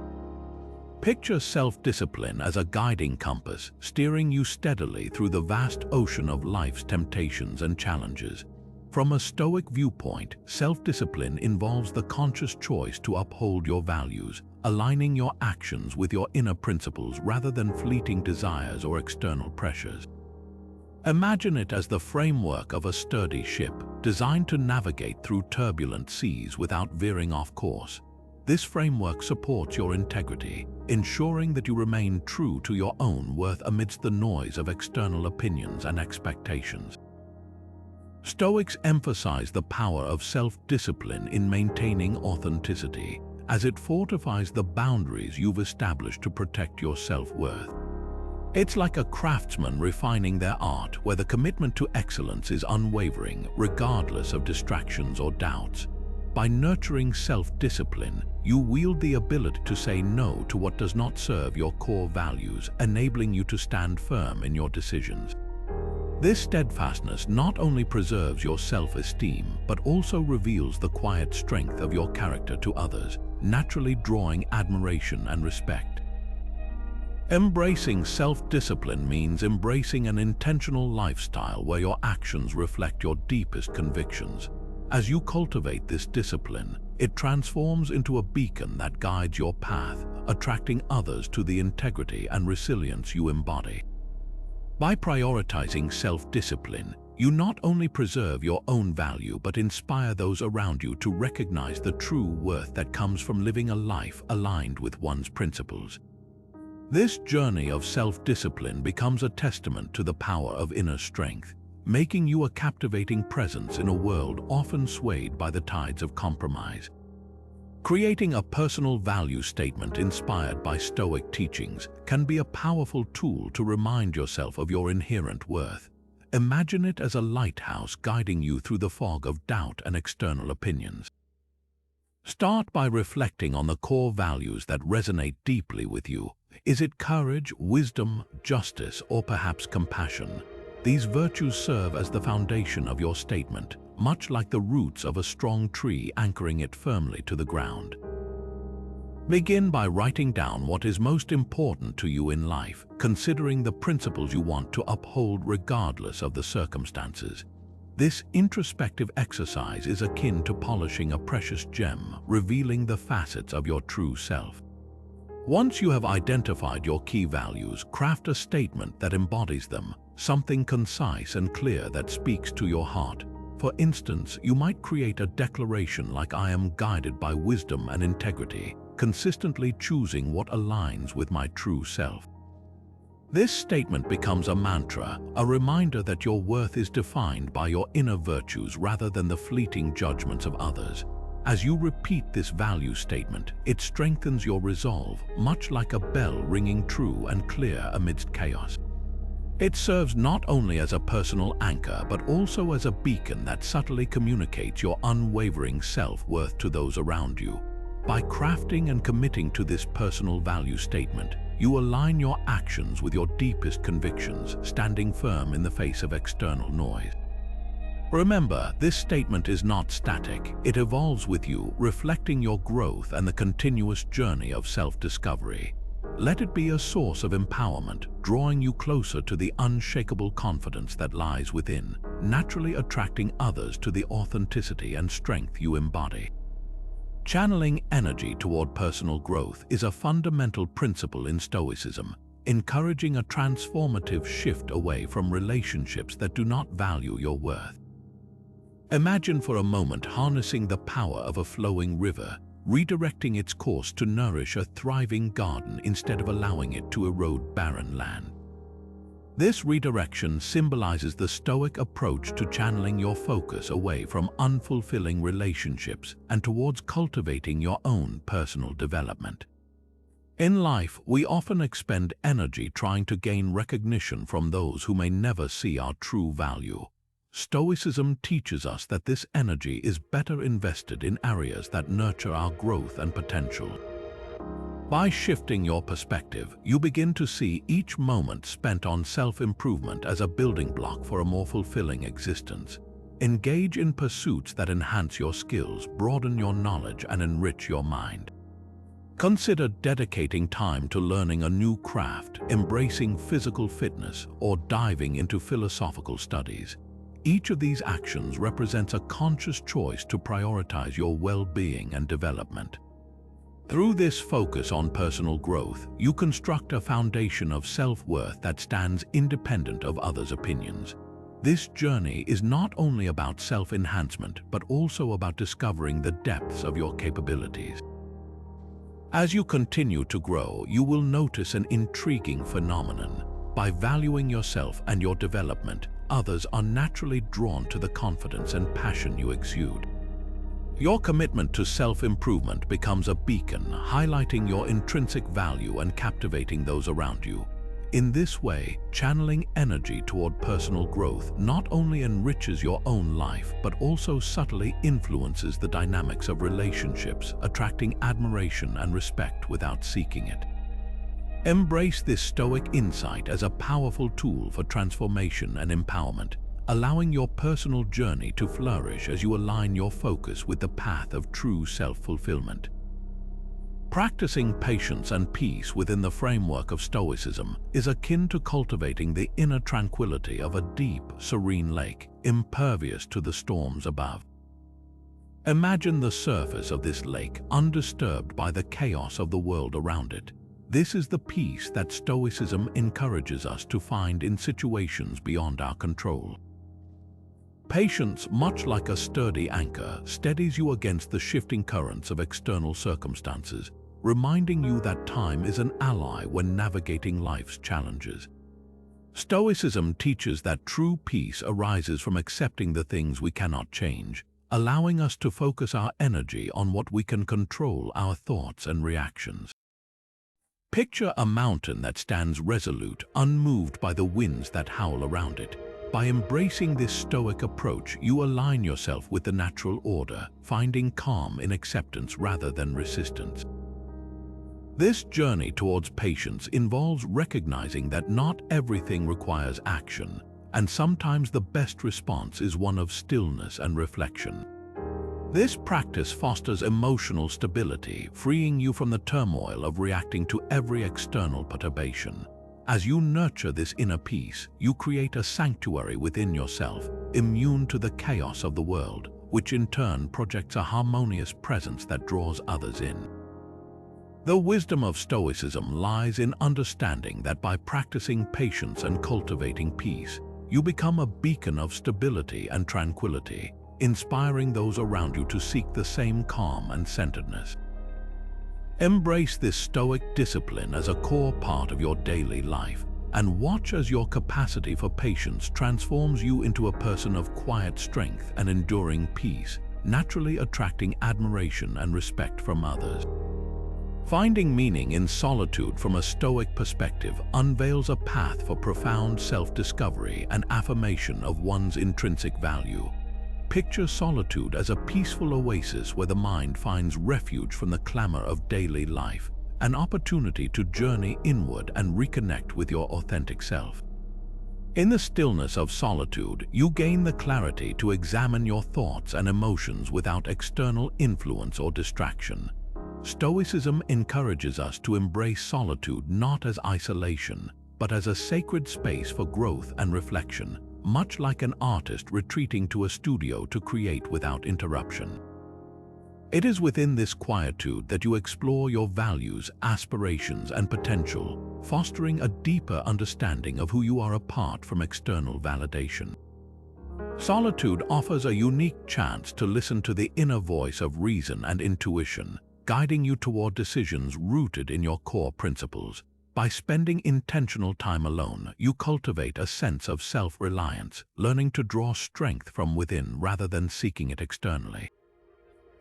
Picture self-discipline as a guiding compass, steering you steadily through the vast ocean of life's temptations and challenges. From a Stoic viewpoint, self-discipline involves the conscious choice to uphold your values, aligning your actions with your inner principles rather than fleeting desires or external pressures. Imagine it as the framework of a sturdy ship, designed to navigate through turbulent seas without veering off course. This framework supports your integrity, ensuring that you remain true to your own worth amidst the noise of external opinions and expectations. Stoics emphasize the power of self-discipline in maintaining authenticity, as it fortifies the boundaries you've established to protect your self-worth. It's like a craftsman refining their art, where the commitment to excellence is unwavering, regardless of distractions or doubts. By nurturing self-discipline, you wield the ability to say no to what does not serve your core values, enabling you to stand firm in your decisions. This steadfastness not only preserves your self-esteem, but also reveals the quiet strength of your character to others, naturally drawing admiration and respect. Embracing self-discipline means embracing an intentional lifestyle where your actions reflect your deepest convictions. As you cultivate this discipline, it transforms into a beacon that guides your path, attracting others to the integrity and resilience you embody. By prioritizing self-discipline, you not only preserve your own value but inspire those around you to recognize the true worth that comes from living a life aligned with one's principles. This journey of self-discipline becomes a testament to the power of inner strength, making you a captivating presence in a world often swayed by the tides of compromise. Creating a personal value statement inspired by Stoic teachings can be a powerful tool to remind yourself of your inherent worth. Imagine it as a lighthouse guiding you through the fog of doubt and external opinions. Start by reflecting on the core values that resonate deeply with you. Is it courage, wisdom, justice, or perhaps compassion? These virtues serve as the foundation of your statement, much like the roots of a strong tree anchoring it firmly to the ground. Begin by writing down what is most important to you in life, considering the principles you want to uphold regardless of the circumstances. This introspective exercise is akin to polishing a precious gem, revealing the facets of your true self. Once you have identified your key values, craft a statement that embodies them, something concise and clear that speaks to your heart. For instance, you might create a declaration like "I am guided by wisdom and integrity," consistently choosing what aligns with my true self. This statement becomes a mantra, a reminder that your worth is defined by your inner virtues rather than the fleeting judgments of others. As you repeat this value statement, it strengthens your resolve, much like a bell ringing true and clear amidst chaos. It serves not only as a personal anchor, but also as a beacon that subtly communicates your unwavering self-worth to those around you. By crafting and committing to this personal value statement, you align your actions with your deepest convictions, standing firm in the face of external noise. Remember, this statement is not static. It evolves with you, reflecting your growth and the continuous journey of self-discovery. Let it be a source of empowerment, drawing you closer to the unshakable confidence that lies within, naturally attracting others to the authenticity and strength you embody. Channeling energy toward personal growth is a fundamental principle in Stoicism, encouraging a transformative shift away from relationships that do not value your worth. Imagine for a moment harnessing the power of a flowing river, redirecting its course to nourish a thriving garden instead of allowing it to erode barren land. This redirection symbolizes the Stoic approach to channeling your focus away from unfulfilling relationships and towards cultivating your own personal development. In life, we often expend energy trying to gain recognition from those who may never see our true value. Stoicism teaches us that this energy is better invested in areas that nurture our growth and potential. By shifting your perspective, you begin to see each moment spent on self-improvement as a building block for a more fulfilling existence. Engage in pursuits that enhance your skills, broaden your knowledge, and enrich your mind. Consider dedicating time to learning a new craft, embracing physical fitness, or diving into philosophical studies. Each of these actions represents a conscious choice to prioritize your well-being and development. Through this focus on personal growth, you construct a foundation of self-worth that stands independent of others' opinions. This journey is not only about self-enhancement, but also about discovering the depths of your capabilities. As you continue to grow, you will notice an intriguing phenomenon. By valuing yourself and your development, others are naturally drawn to the confidence and passion you exude. Your commitment to self-improvement becomes a beacon, highlighting your intrinsic value and captivating those around you. In this way, channeling energy toward personal growth not only enriches your own life, but also subtly influences the dynamics of relationships, attracting admiration and respect without seeking it. Embrace this Stoic insight as a powerful tool for transformation and empowerment, allowing your personal journey to flourish as you align your focus with the path of true self-fulfillment. Practicing patience and peace within the framework of Stoicism is akin to cultivating the inner tranquility of a deep, serene lake, impervious to the storms above. Imagine the surface of this lake undisturbed by the chaos of the world around it. This is the peace that Stoicism encourages us to find in situations beyond our control. Patience, much like a sturdy anchor, steadies you against the shifting currents of external circumstances, reminding you that time is an ally when navigating life's challenges. Stoicism teaches that true peace arises from accepting the things we cannot change, allowing us to focus our energy on what we can control: our thoughts and reactions. Picture a mountain that stands resolute, unmoved by the winds that howl around it. By embracing this Stoic approach, you align yourself with the natural order, finding calm in acceptance rather than resistance. This journey towards patience involves recognizing that not everything requires action, and sometimes the best response is one of stillness and reflection. This practice fosters emotional stability, freeing you from the turmoil of reacting to every external perturbation. As you nurture this inner peace, you create a sanctuary within yourself, immune to the chaos of the world, which in turn projects a harmonious presence that draws others in. The wisdom of Stoicism lies in understanding that by practicing patience and cultivating peace, you become a beacon of stability and tranquility, inspiring those around you to seek the same calm and centeredness. Embrace this Stoic discipline as a core part of your daily life, and watch as your capacity for patience transforms you into a person of quiet strength and enduring peace, naturally attracting admiration and respect from others. Finding meaning in solitude from a Stoic perspective unveils a path for profound self-discovery and affirmation of one's intrinsic value. Picture solitude as a peaceful oasis where the mind finds refuge from the clamor of daily life, an opportunity to journey inward and reconnect with your authentic self. In the stillness of solitude, you gain the clarity to examine your thoughts and emotions without external influence or distraction. Stoicism encourages us to embrace solitude not as isolation, but as a sacred space for growth and reflection, much like an artist retreating to a studio to create without interruption. It is within this quietude that you explore your values, aspirations, and potential, fostering a deeper understanding of who you are apart from external validation. Solitude offers a unique chance to listen to the inner voice of reason and intuition, guiding you toward decisions rooted in your core principles. By spending intentional time alone, you cultivate a sense of self-reliance, learning to draw strength from within rather than seeking it externally.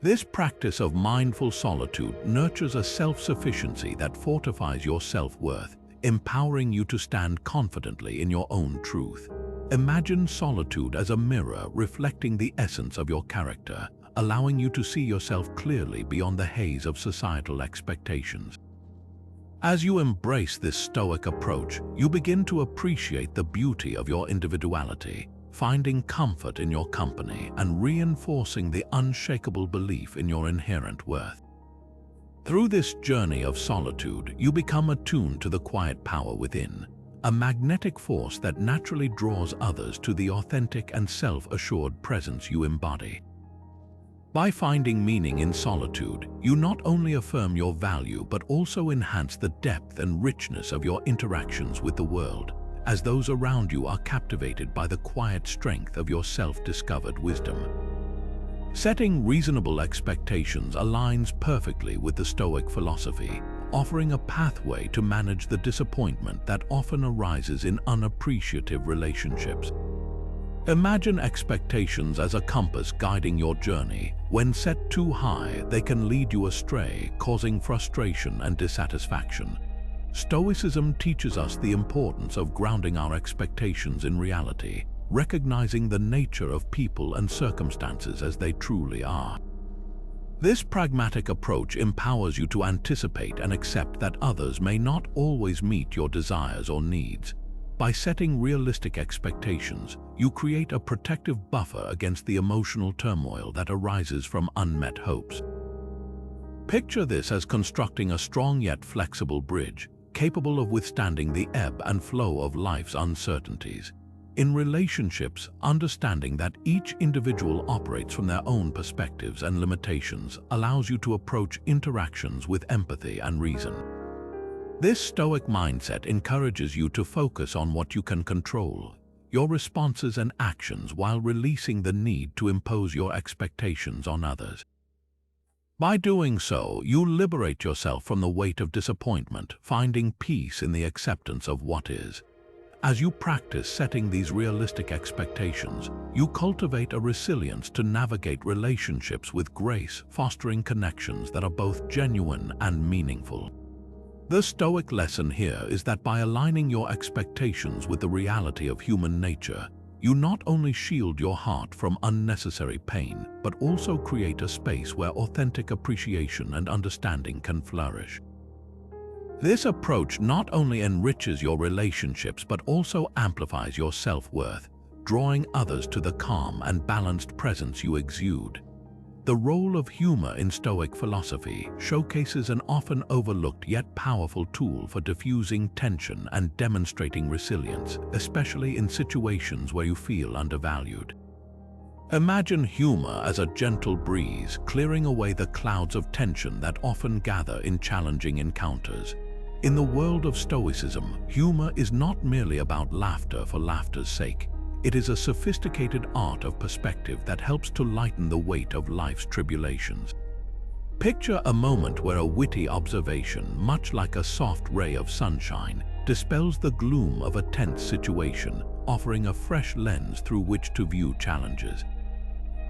This practice of mindful solitude nurtures a self-sufficiency that fortifies your self-worth, empowering you to stand confidently in your own truth. Imagine solitude as a mirror reflecting the essence of your character, allowing you to see yourself clearly beyond the haze of societal expectations. As you embrace this Stoic approach, you begin to appreciate the beauty of your individuality, finding comfort in your company and reinforcing the unshakable belief in your inherent worth. Through this journey of solitude, you become attuned to the quiet power within, a magnetic force that naturally draws others to the authentic and self-assured presence you embody. By finding meaning in solitude, you not only affirm your value but also enhance the depth and richness of your interactions with the world, as those around you are captivated by the quiet strength of your self-discovered wisdom. Setting reasonable expectations aligns perfectly with the Stoic philosophy, offering a pathway to manage the disappointment that often arises in unappreciative relationships. Imagine expectations as a compass guiding your journey. When set too high, they can lead you astray, causing frustration and dissatisfaction. Stoicism teaches us the importance of grounding our expectations in reality, recognizing the nature of people and circumstances as they truly are. This pragmatic approach empowers you to anticipate and accept that others may not always meet your desires or needs. By setting realistic expectations, you create a protective buffer against the emotional turmoil that arises from unmet hopes. Picture this as constructing a strong yet flexible bridge, capable of withstanding the ebb and flow of life's uncertainties. In relationships, understanding that each individual operates from their own perspectives and limitations allows you to approach interactions with empathy and reason. This Stoic mindset encourages you to focus on what you can control, your responses and actions, while releasing the need to impose your expectations on others. By doing so, you liberate yourself from the weight of disappointment, finding peace in the acceptance of what is. As you practice setting these realistic expectations, you cultivate a resilience to navigate relationships with grace, fostering connections that are both genuine and meaningful. The Stoic lesson here is that by aligning your expectations with the reality of human nature, you not only shield your heart from unnecessary pain, but also create a space where authentic appreciation and understanding can flourish. This approach not only enriches your relationships but also amplifies your self-worth, drawing others to the calm and balanced presence you exude. The role of humor in Stoic philosophy showcases an often overlooked yet powerful tool for diffusing tension and demonstrating resilience, especially in situations where you feel undervalued. Imagine humor as a gentle breeze, clearing away the clouds of tension that often gather in challenging encounters. In the world of Stoicism, humor is not merely about laughter for laughter's sake. It is a sophisticated art of perspective that helps to lighten the weight of life's tribulations. Picture a moment where a witty observation, much like a soft ray of sunshine, dispels the gloom of a tense situation, offering a fresh lens through which to view challenges.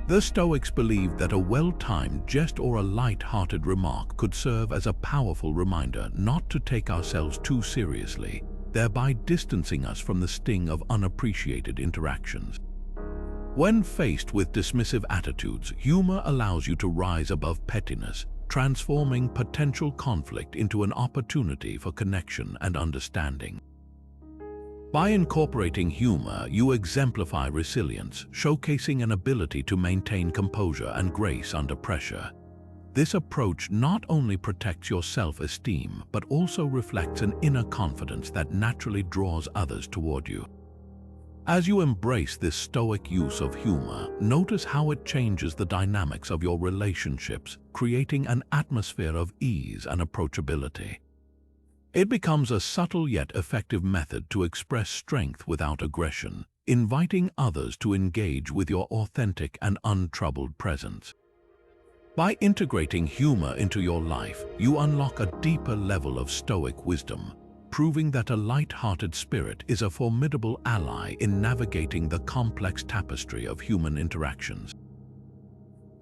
The Stoics believed that a well-timed jest or a light-hearted remark could serve as a powerful reminder not to take ourselves too seriously, thereby distancing us from the sting of unappreciated interactions. When faced with dismissive attitudes, humor allows you to rise above pettiness, transforming potential conflict into an opportunity for connection and understanding. By incorporating humor, you exemplify resilience, showcasing an ability to maintain composure and grace under pressure. This approach not only protects your self-esteem, but also reflects an inner confidence that naturally draws others toward you. As you embrace this stoic use of humor, notice how it changes the dynamics of your relationships, creating an atmosphere of ease and approachability. It becomes a subtle yet effective method to express strength without aggression, inviting others to engage with your authentic and untroubled presence. By integrating humor into your life, you unlock a deeper level of stoic wisdom, proving that a light-hearted spirit is a formidable ally in navigating the complex tapestry of human interactions.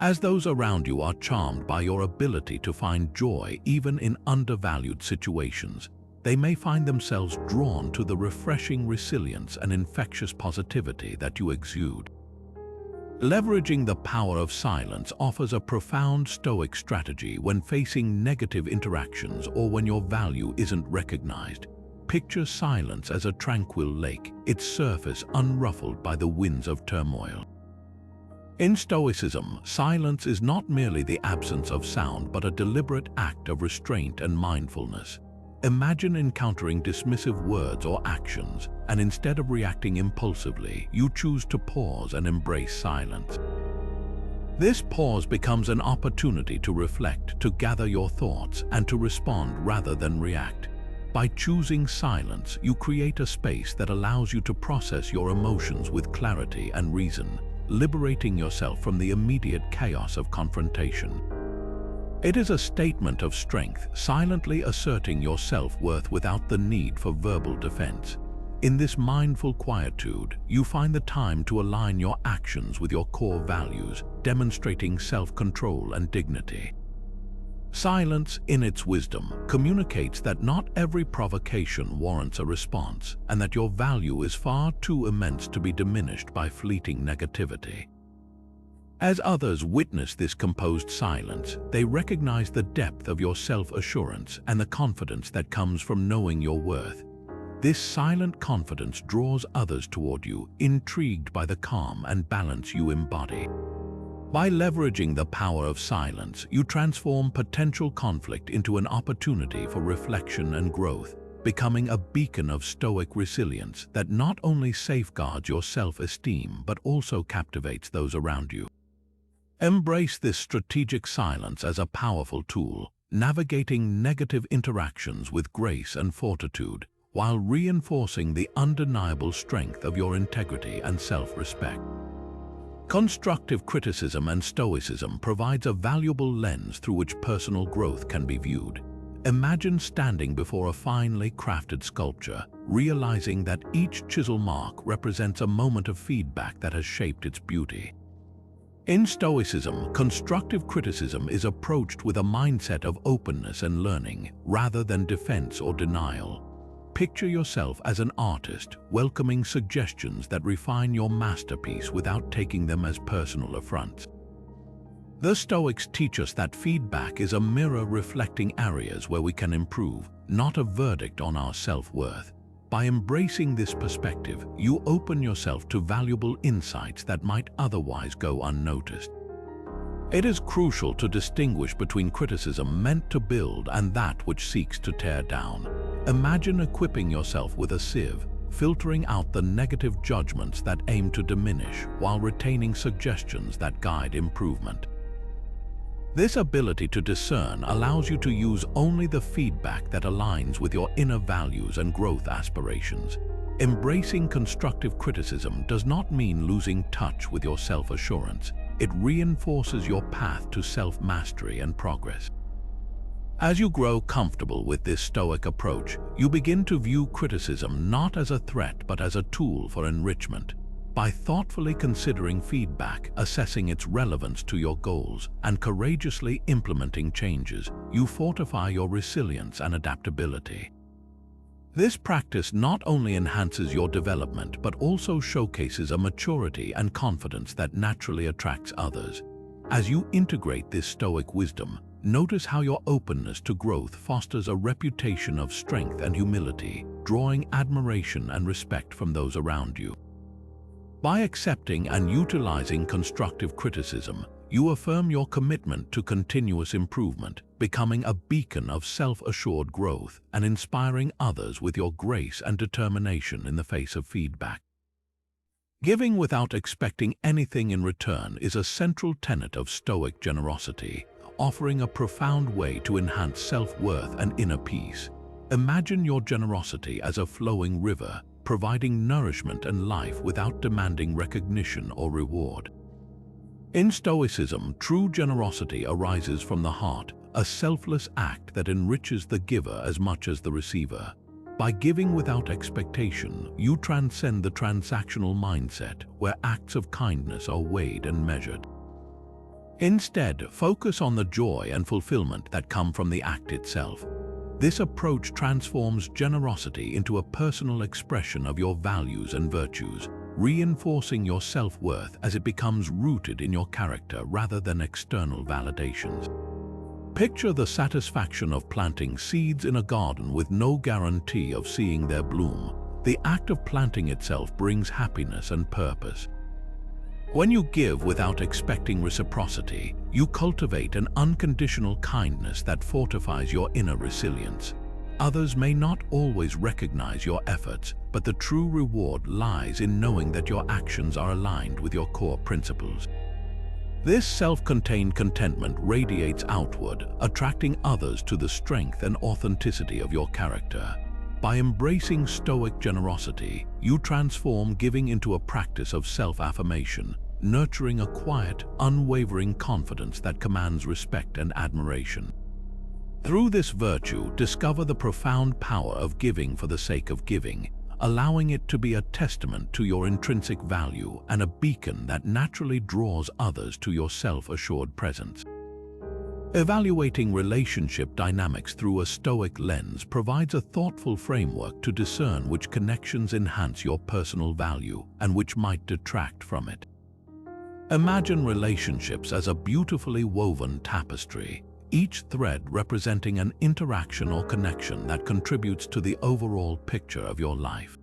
As those around you are charmed by your ability to find joy even in undervalued situations, they may find themselves drawn to the refreshing resilience and infectious positivity that you exude. Leveraging the power of silence offers a profound stoic strategy when facing negative interactions or when your value isn't recognized. Picture silence as a tranquil lake, its surface unruffled by the winds of turmoil. In Stoicism, silence is not merely the absence of sound but a deliberate act of restraint and mindfulness. Imagine encountering dismissive words or actions, and instead of reacting impulsively, you choose to pause and embrace silence. This pause becomes an opportunity to reflect, to gather your thoughts, and to respond rather than react. By choosing silence, you create a space that allows you to process your emotions with clarity and reason, liberating yourself from the immediate chaos of confrontation. It is a statement of strength, silently asserting your self-worth without the need for verbal defense. In this mindful quietude, you find the time to align your actions with your core values, demonstrating self-control and dignity. Silence, in its wisdom, communicates that not every provocation warrants a response, and that your value is far too immense to be diminished by fleeting negativity. As others witness this composed silence, they recognize the depth of your self-assurance and the confidence that comes from knowing your worth. This silent confidence draws others toward you, intrigued by the calm and balance you embody. By leveraging the power of silence, you transform potential conflict into an opportunity for reflection and growth, becoming a beacon of stoic resilience that not only safeguards your self-esteem but also captivates those around you. Embrace this strategic silence as a powerful tool, navigating negative interactions with grace and fortitude, while reinforcing the undeniable strength of your integrity and self-respect. Constructive criticism and stoicism provides a valuable lens through which personal growth can be viewed. Imagine standing before a finely crafted sculpture, realizing that each chisel mark represents a moment of feedback that has shaped its beauty. In Stoicism, constructive criticism is approached with a mindset of openness and learning, rather than defense or denial. Picture yourself as an artist, welcoming suggestions that refine your masterpiece without taking them as personal affronts. The Stoics teach us that feedback is a mirror reflecting areas where we can improve, not a verdict on our self-worth. By embracing this perspective, you open yourself to valuable insights that might otherwise go unnoticed. It is crucial to distinguish between criticism meant to build and that which seeks to tear down. Imagine equipping yourself with a sieve, filtering out the negative judgments that aim to diminish while retaining suggestions that guide improvement. This ability to discern allows you to use only the feedback that aligns with your inner values and growth aspirations. Embracing constructive criticism does not mean losing touch with your self-assurance. It reinforces your path to self-mastery and progress. As you grow comfortable with this stoic approach, you begin to view criticism not as a threat but as a tool for enrichment. By thoughtfully considering feedback, assessing its relevance to your goals, and courageously implementing changes, you fortify your resilience and adaptability. This practice not only enhances your development but also showcases a maturity and confidence that naturally attracts others. As you integrate this stoic wisdom, notice how your openness to growth fosters a reputation of strength and humility, drawing admiration and respect from those around you. By accepting and utilizing constructive criticism, you affirm your commitment to continuous improvement, becoming a beacon of self-assured growth and inspiring others with your grace and determination in the face of feedback. Giving without expecting anything in return is a central tenet of Stoic generosity, offering a profound way to enhance self-worth and inner peace. Imagine your generosity as a flowing river, providing nourishment and life without demanding recognition or reward. In Stoicism, true generosity arises from the heart, a selfless act that enriches the giver as much as the receiver. By giving without expectation, you transcend the transactional mindset where acts of kindness are weighed and measured. Instead, focus on the joy and fulfillment that come from the act itself. This approach transforms generosity into a personal expression of your values and virtues, reinforcing your self-worth as it becomes rooted in your character rather than external validations. Picture the satisfaction of planting seeds in a garden with no guarantee of seeing their bloom. The act of planting itself brings happiness and purpose. When you give without expecting reciprocity, you cultivate an unconditional kindness that fortifies your inner resilience. Others may not always recognize your efforts, but the true reward lies in knowing that your actions are aligned with your core principles. This self-contained contentment radiates outward, attracting others to the strength and authenticity of your character. By embracing Stoic generosity, you transform giving into a practice of self-affirmation, nurturing a quiet, unwavering confidence that commands respect and admiration. Through this virtue, discover the profound power of giving for the sake of giving, allowing it to be a testament to your intrinsic value and a beacon that naturally draws others to your self-assured presence. Evaluating relationship dynamics through a Stoic lens provides a thoughtful framework to discern which connections enhance your personal value and which might detract from it. Imagine relationships as a beautifully woven tapestry, each thread representing an interaction or connection that contributes to the overall picture of your life.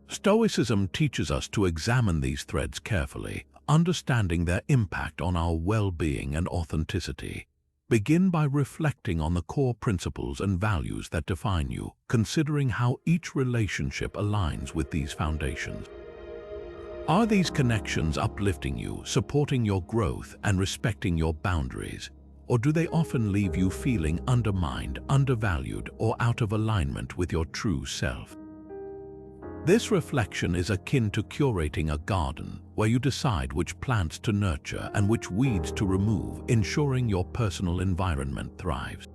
Stoicism teaches us to examine these threads carefully, understanding their impact on our well-being and authenticity. Begin by reflecting on the core principles and values that define you, considering how each relationship aligns with these foundations. Are these connections uplifting you, supporting your growth, and respecting your boundaries? Or do they often leave you feeling undermined, undervalued, or out of alignment with your true self? This reflection is akin to curating a garden, where you decide which plants to nurture and which weeds to remove, ensuring your personal environment thrives.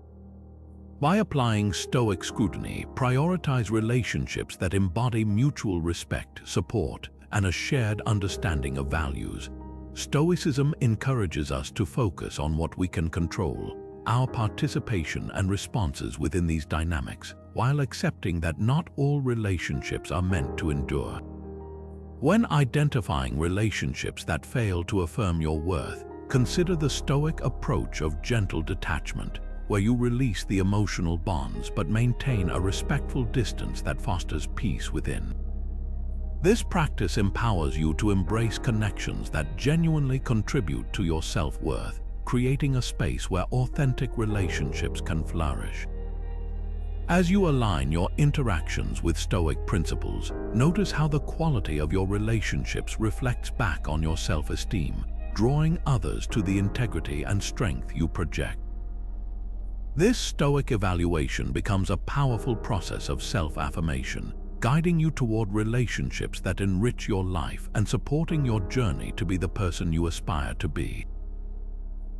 By applying Stoic scrutiny, prioritize relationships that embody mutual respect, support, and a shared understanding of values. Stoicism encourages us to focus on what we can control, our participation and responses within these dynamics, while accepting that not all relationships are meant to endure. When identifying relationships that fail to affirm your worth, consider the Stoic approach of gentle detachment, where you release the emotional bonds but maintain a respectful distance that fosters peace within. This practice empowers you to embrace connections that genuinely contribute to your self-worth, creating a space where authentic relationships can flourish. As you align your interactions with Stoic principles, notice how the quality of your relationships reflects back on your self-esteem, drawing others to the integrity and strength you project. This Stoic evaluation becomes a powerful process of self-affirmation, guiding you toward relationships that enrich your life and supporting your journey to be the person you aspire to be.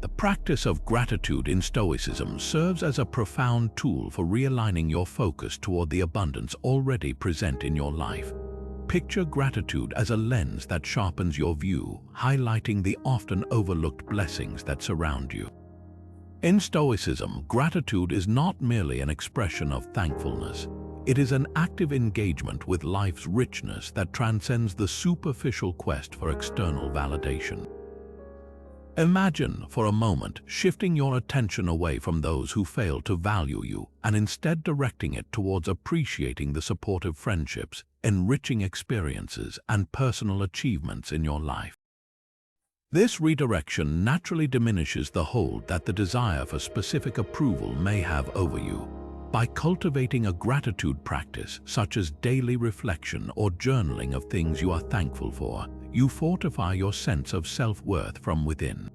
The practice of gratitude in Stoicism serves as a profound tool for realigning your focus toward the abundance already present in your life. Picture gratitude as a lens that sharpens your view, highlighting the often overlooked blessings that surround you. In Stoicism, gratitude is not merely an expression of thankfulness. It is an active engagement with life's richness that transcends the superficial quest for external validation. Imagine, for a moment, shifting your attention away from those who fail to value you and instead directing it towards appreciating the supportive friendships, enriching experiences, and personal achievements in your life. This redirection naturally diminishes the hold that the desire for specific approval may have over you. By cultivating a gratitude practice, such as daily reflection or journaling of things you are thankful for, you fortify your sense of self-worth from within.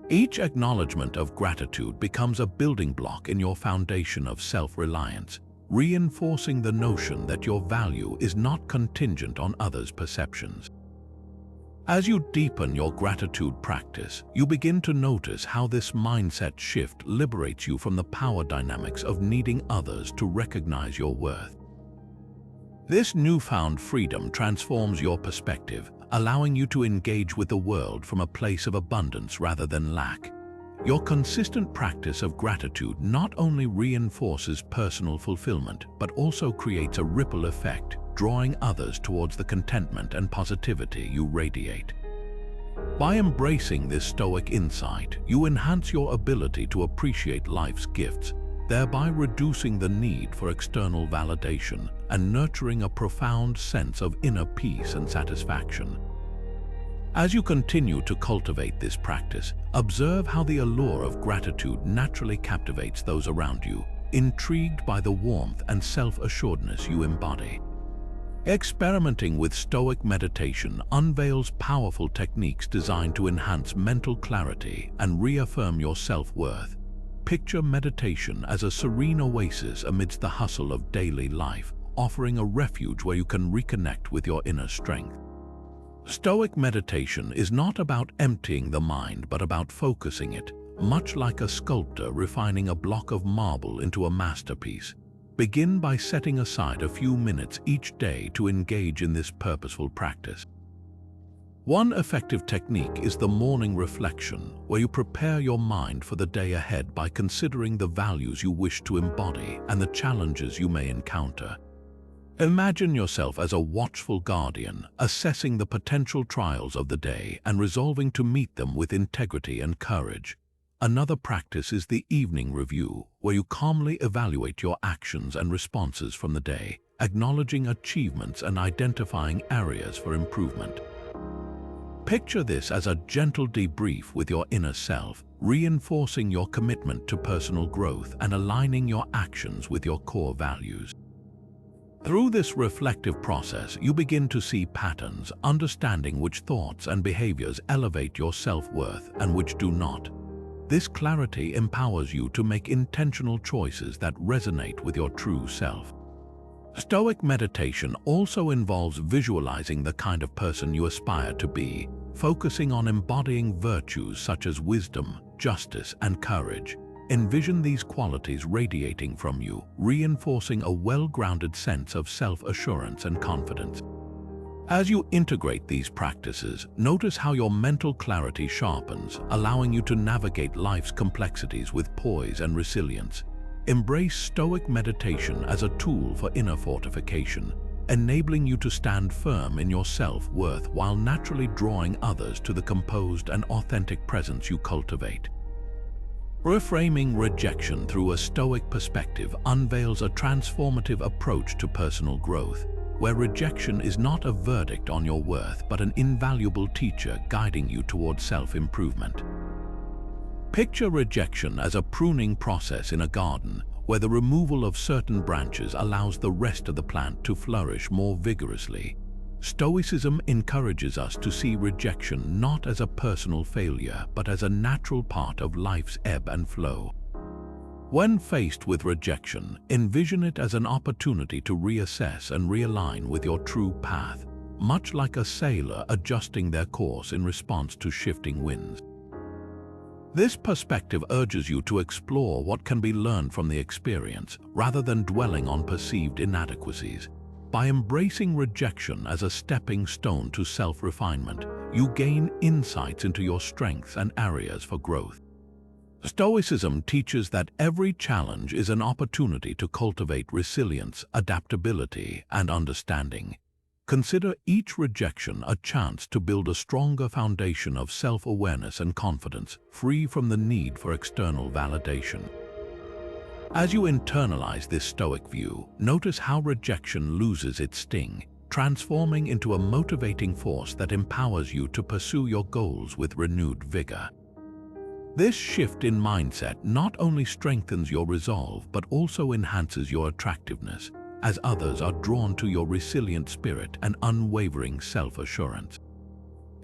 Each acknowledgement of gratitude becomes a building block in your foundation of self-reliance, reinforcing the notion that your value is not contingent on others' perceptions. As you deepen your gratitude practice, you begin to notice how this mindset shift liberates you from the power dynamics of needing others to recognize your worth. This newfound freedom transforms your perspective, allowing you to engage with the world from a place of abundance rather than lack. Your consistent practice of gratitude not only reinforces personal fulfillment, but also creates a ripple effect, drawing others towards the contentment and positivity you radiate. By embracing this Stoic insight, you enhance your ability to appreciate life's gifts, thereby reducing the need for external validation and nurturing a profound sense of inner peace and satisfaction. As you continue to cultivate this practice, observe how the allure of gratitude naturally captivates those around you, intrigued by the warmth and self-assuredness you embody. Experimenting with Stoic meditation unveils powerful techniques designed to enhance mental clarity and reaffirm your self-worth. Picture meditation as a serene oasis amidst the hustle of daily life, offering a refuge where you can reconnect with your inner strength. Stoic meditation is not about emptying the mind, but about focusing it, much like a sculptor refining a block of marble into a masterpiece. Begin by setting aside a few minutes each day to engage in this purposeful practice. One effective technique is the morning reflection, where you prepare your mind for the day ahead by considering the values you wish to embody and the challenges you may encounter. Imagine yourself as a watchful guardian, assessing the potential trials of the day and resolving to meet them with integrity and courage. Another practice is the evening review, where you calmly evaluate your actions and responses from the day, acknowledging achievements and identifying areas for improvement. Picture this as a gentle debrief with your inner self, reinforcing your commitment to personal growth and aligning your actions with your core values. Through this reflective process, you begin to see patterns, understanding which thoughts and behaviors elevate your self-worth and which do not. This clarity empowers you to make intentional choices that resonate with your true self. Stoic meditation also involves visualizing the kind of person you aspire to be, focusing on embodying virtues such as wisdom, justice, and courage. Envision these qualities radiating from you, reinforcing a well-grounded sense of self-assurance and confidence. As you integrate these practices, notice how your mental clarity sharpens, allowing you to navigate life's complexities with poise and resilience. Embrace Stoic meditation as a tool for inner fortification, enabling you to stand firm in your self-worth while naturally drawing others to the composed and authentic presence you cultivate. Reframing rejection through a Stoic perspective unveils a transformative approach to personal growth, where rejection is not a verdict on your worth but an invaluable teacher guiding you towards self-improvement. Picture rejection as a pruning process in a garden, where the removal of certain branches allows the rest of the plant to flourish more vigorously. Stoicism encourages us to see rejection not as a personal failure, but as a natural part of life's ebb and flow. When faced with rejection, envision it as an opportunity to reassess and realign with your true path, much like a sailor adjusting their course in response to shifting winds. This perspective urges you to explore what can be learned from the experience, rather than dwelling on perceived inadequacies. By embracing rejection as a stepping stone to self-refinement, you gain insights into your strengths and areas for growth. Stoicism teaches that every challenge is an opportunity to cultivate resilience, adaptability, and understanding. Consider each rejection a chance to build a stronger foundation of self-awareness and confidence, free from the need for external validation. As you internalize this Stoic view, notice how rejection loses its sting, transforming into a motivating force that empowers you to pursue your goals with renewed vigor. This shift in mindset not only strengthens your resolve but also enhances your attractiveness, as others are drawn to your resilient spirit and unwavering self-assurance.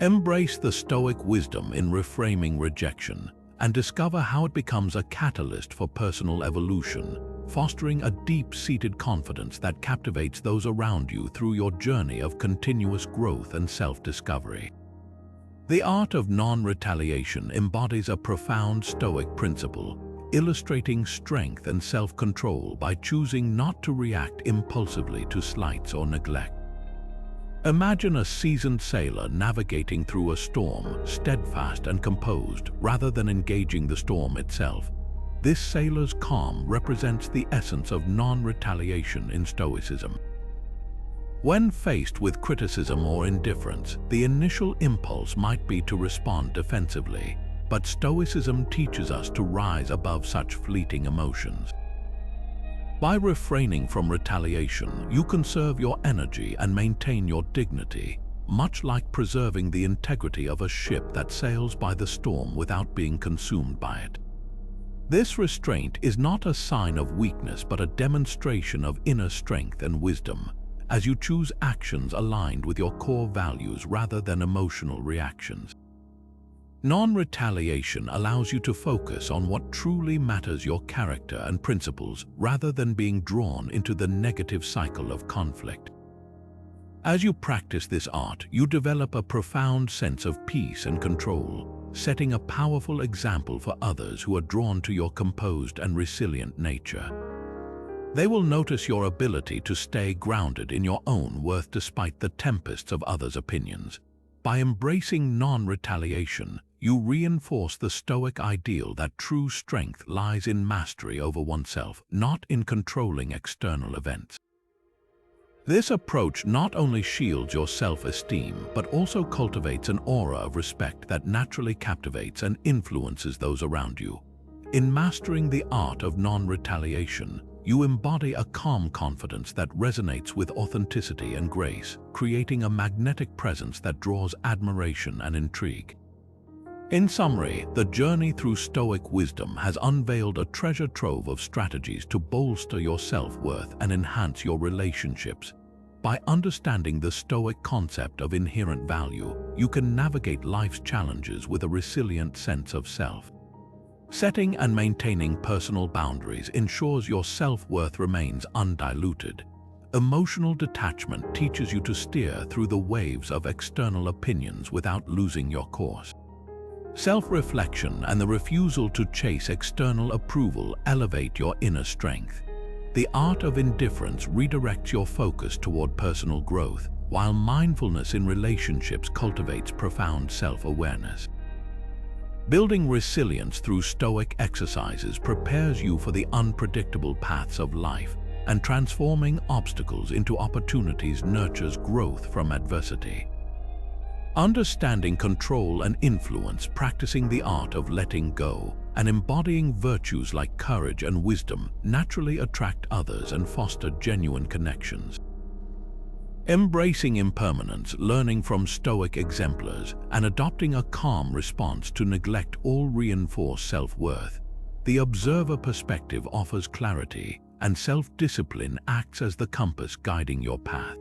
Embrace the Stoic wisdom in reframing rejection and discover how it becomes a catalyst for personal evolution, fostering a deep-seated confidence that captivates those around you through your journey of continuous growth and self-discovery. The Art of Non-Retaliation embodies a profound Stoic principle, illustrating strength and self-control by choosing not to react impulsively to slights or neglect. Imagine a seasoned sailor navigating through a storm, steadfast and composed, rather than engaging the storm itself. This sailor's calm represents the essence of non-retaliation in Stoicism. When faced with criticism or indifference, the initial impulse might be to respond defensively, but Stoicism teaches us to rise above such fleeting emotions. By refraining from retaliation, you conserve your energy and maintain your dignity, much like preserving the integrity of a ship that sails by the storm without being consumed by it. This restraint is not a sign of weakness but a demonstration of inner strength and wisdom, as you choose actions aligned with your core values rather than emotional reactions. Non-retaliation allows you to focus on what truly matters, your character and principles, rather than being drawn into the negative cycle of conflict. As you practice this art, you develop a profound sense of peace and control, setting a powerful example for others who are drawn to your composed and resilient nature. They will notice your ability to stay grounded in your own worth despite the tempests of others' opinions. By embracing non-retaliation, you reinforce the Stoic ideal that true strength lies in mastery over oneself, not in controlling external events. This approach not only shields your self-esteem, but also cultivates an aura of respect that naturally captivates and influences those around you. In mastering the art of non-retaliation, you embody a calm confidence that resonates with authenticity and grace, creating a magnetic presence that draws admiration and intrigue. In summary, the journey through Stoic wisdom has unveiled a treasure trove of strategies to bolster your self-worth and enhance your relationships. By understanding the Stoic concept of inherent value, you can navigate life's challenges with a resilient sense of self. Setting and maintaining personal boundaries ensures your self-worth remains undiluted. Emotional detachment teaches you to steer through the waves of external opinions without losing your course. Self-reflection and the refusal to chase external approval elevate your inner strength. The art of indifference redirects your focus toward personal growth, while mindfulness in relationships cultivates profound self-awareness. Building resilience through Stoic exercises prepares you for the unpredictable paths of life, and transforming obstacles into opportunities nurtures growth from adversity. Understanding control and influence, practicing the art of letting go, and embodying virtues like courage and wisdom naturally attract others and foster genuine connections. Embracing impermanence, learning from Stoic exemplars, and adopting a calm response to neglect all reinforce self-worth. The observer perspective offers clarity, and self-discipline acts as the compass guiding your path.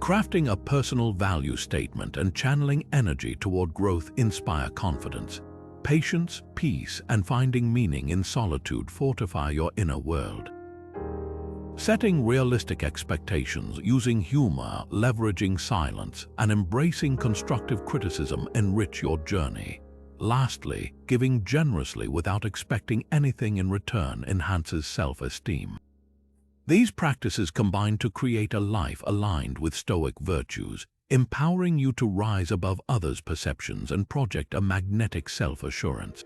Crafting a personal value statement and channeling energy toward growth inspire confidence. Patience, peace, and finding meaning in solitude fortify your inner world. Setting realistic expectations, using humor, leveraging silence, and embracing constructive criticism enrich your journey. Lastly, giving generously without expecting anything in return enhances self-esteem. These practices combine to create a life aligned with Stoic virtues, empowering you to rise above others' perceptions and project a magnetic self-assurance.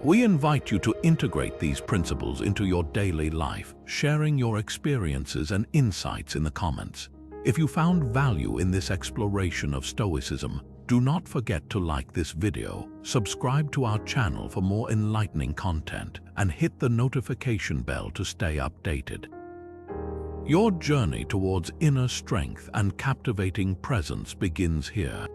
We invite you to integrate these principles into your daily life, sharing your experiences and insights in the comments. If you found value in this exploration of Stoicism, do not forget to like this video, subscribe to our channel for more enlightening content, and hit the notification bell to stay updated. Your journey towards inner strength and captivating presence begins here.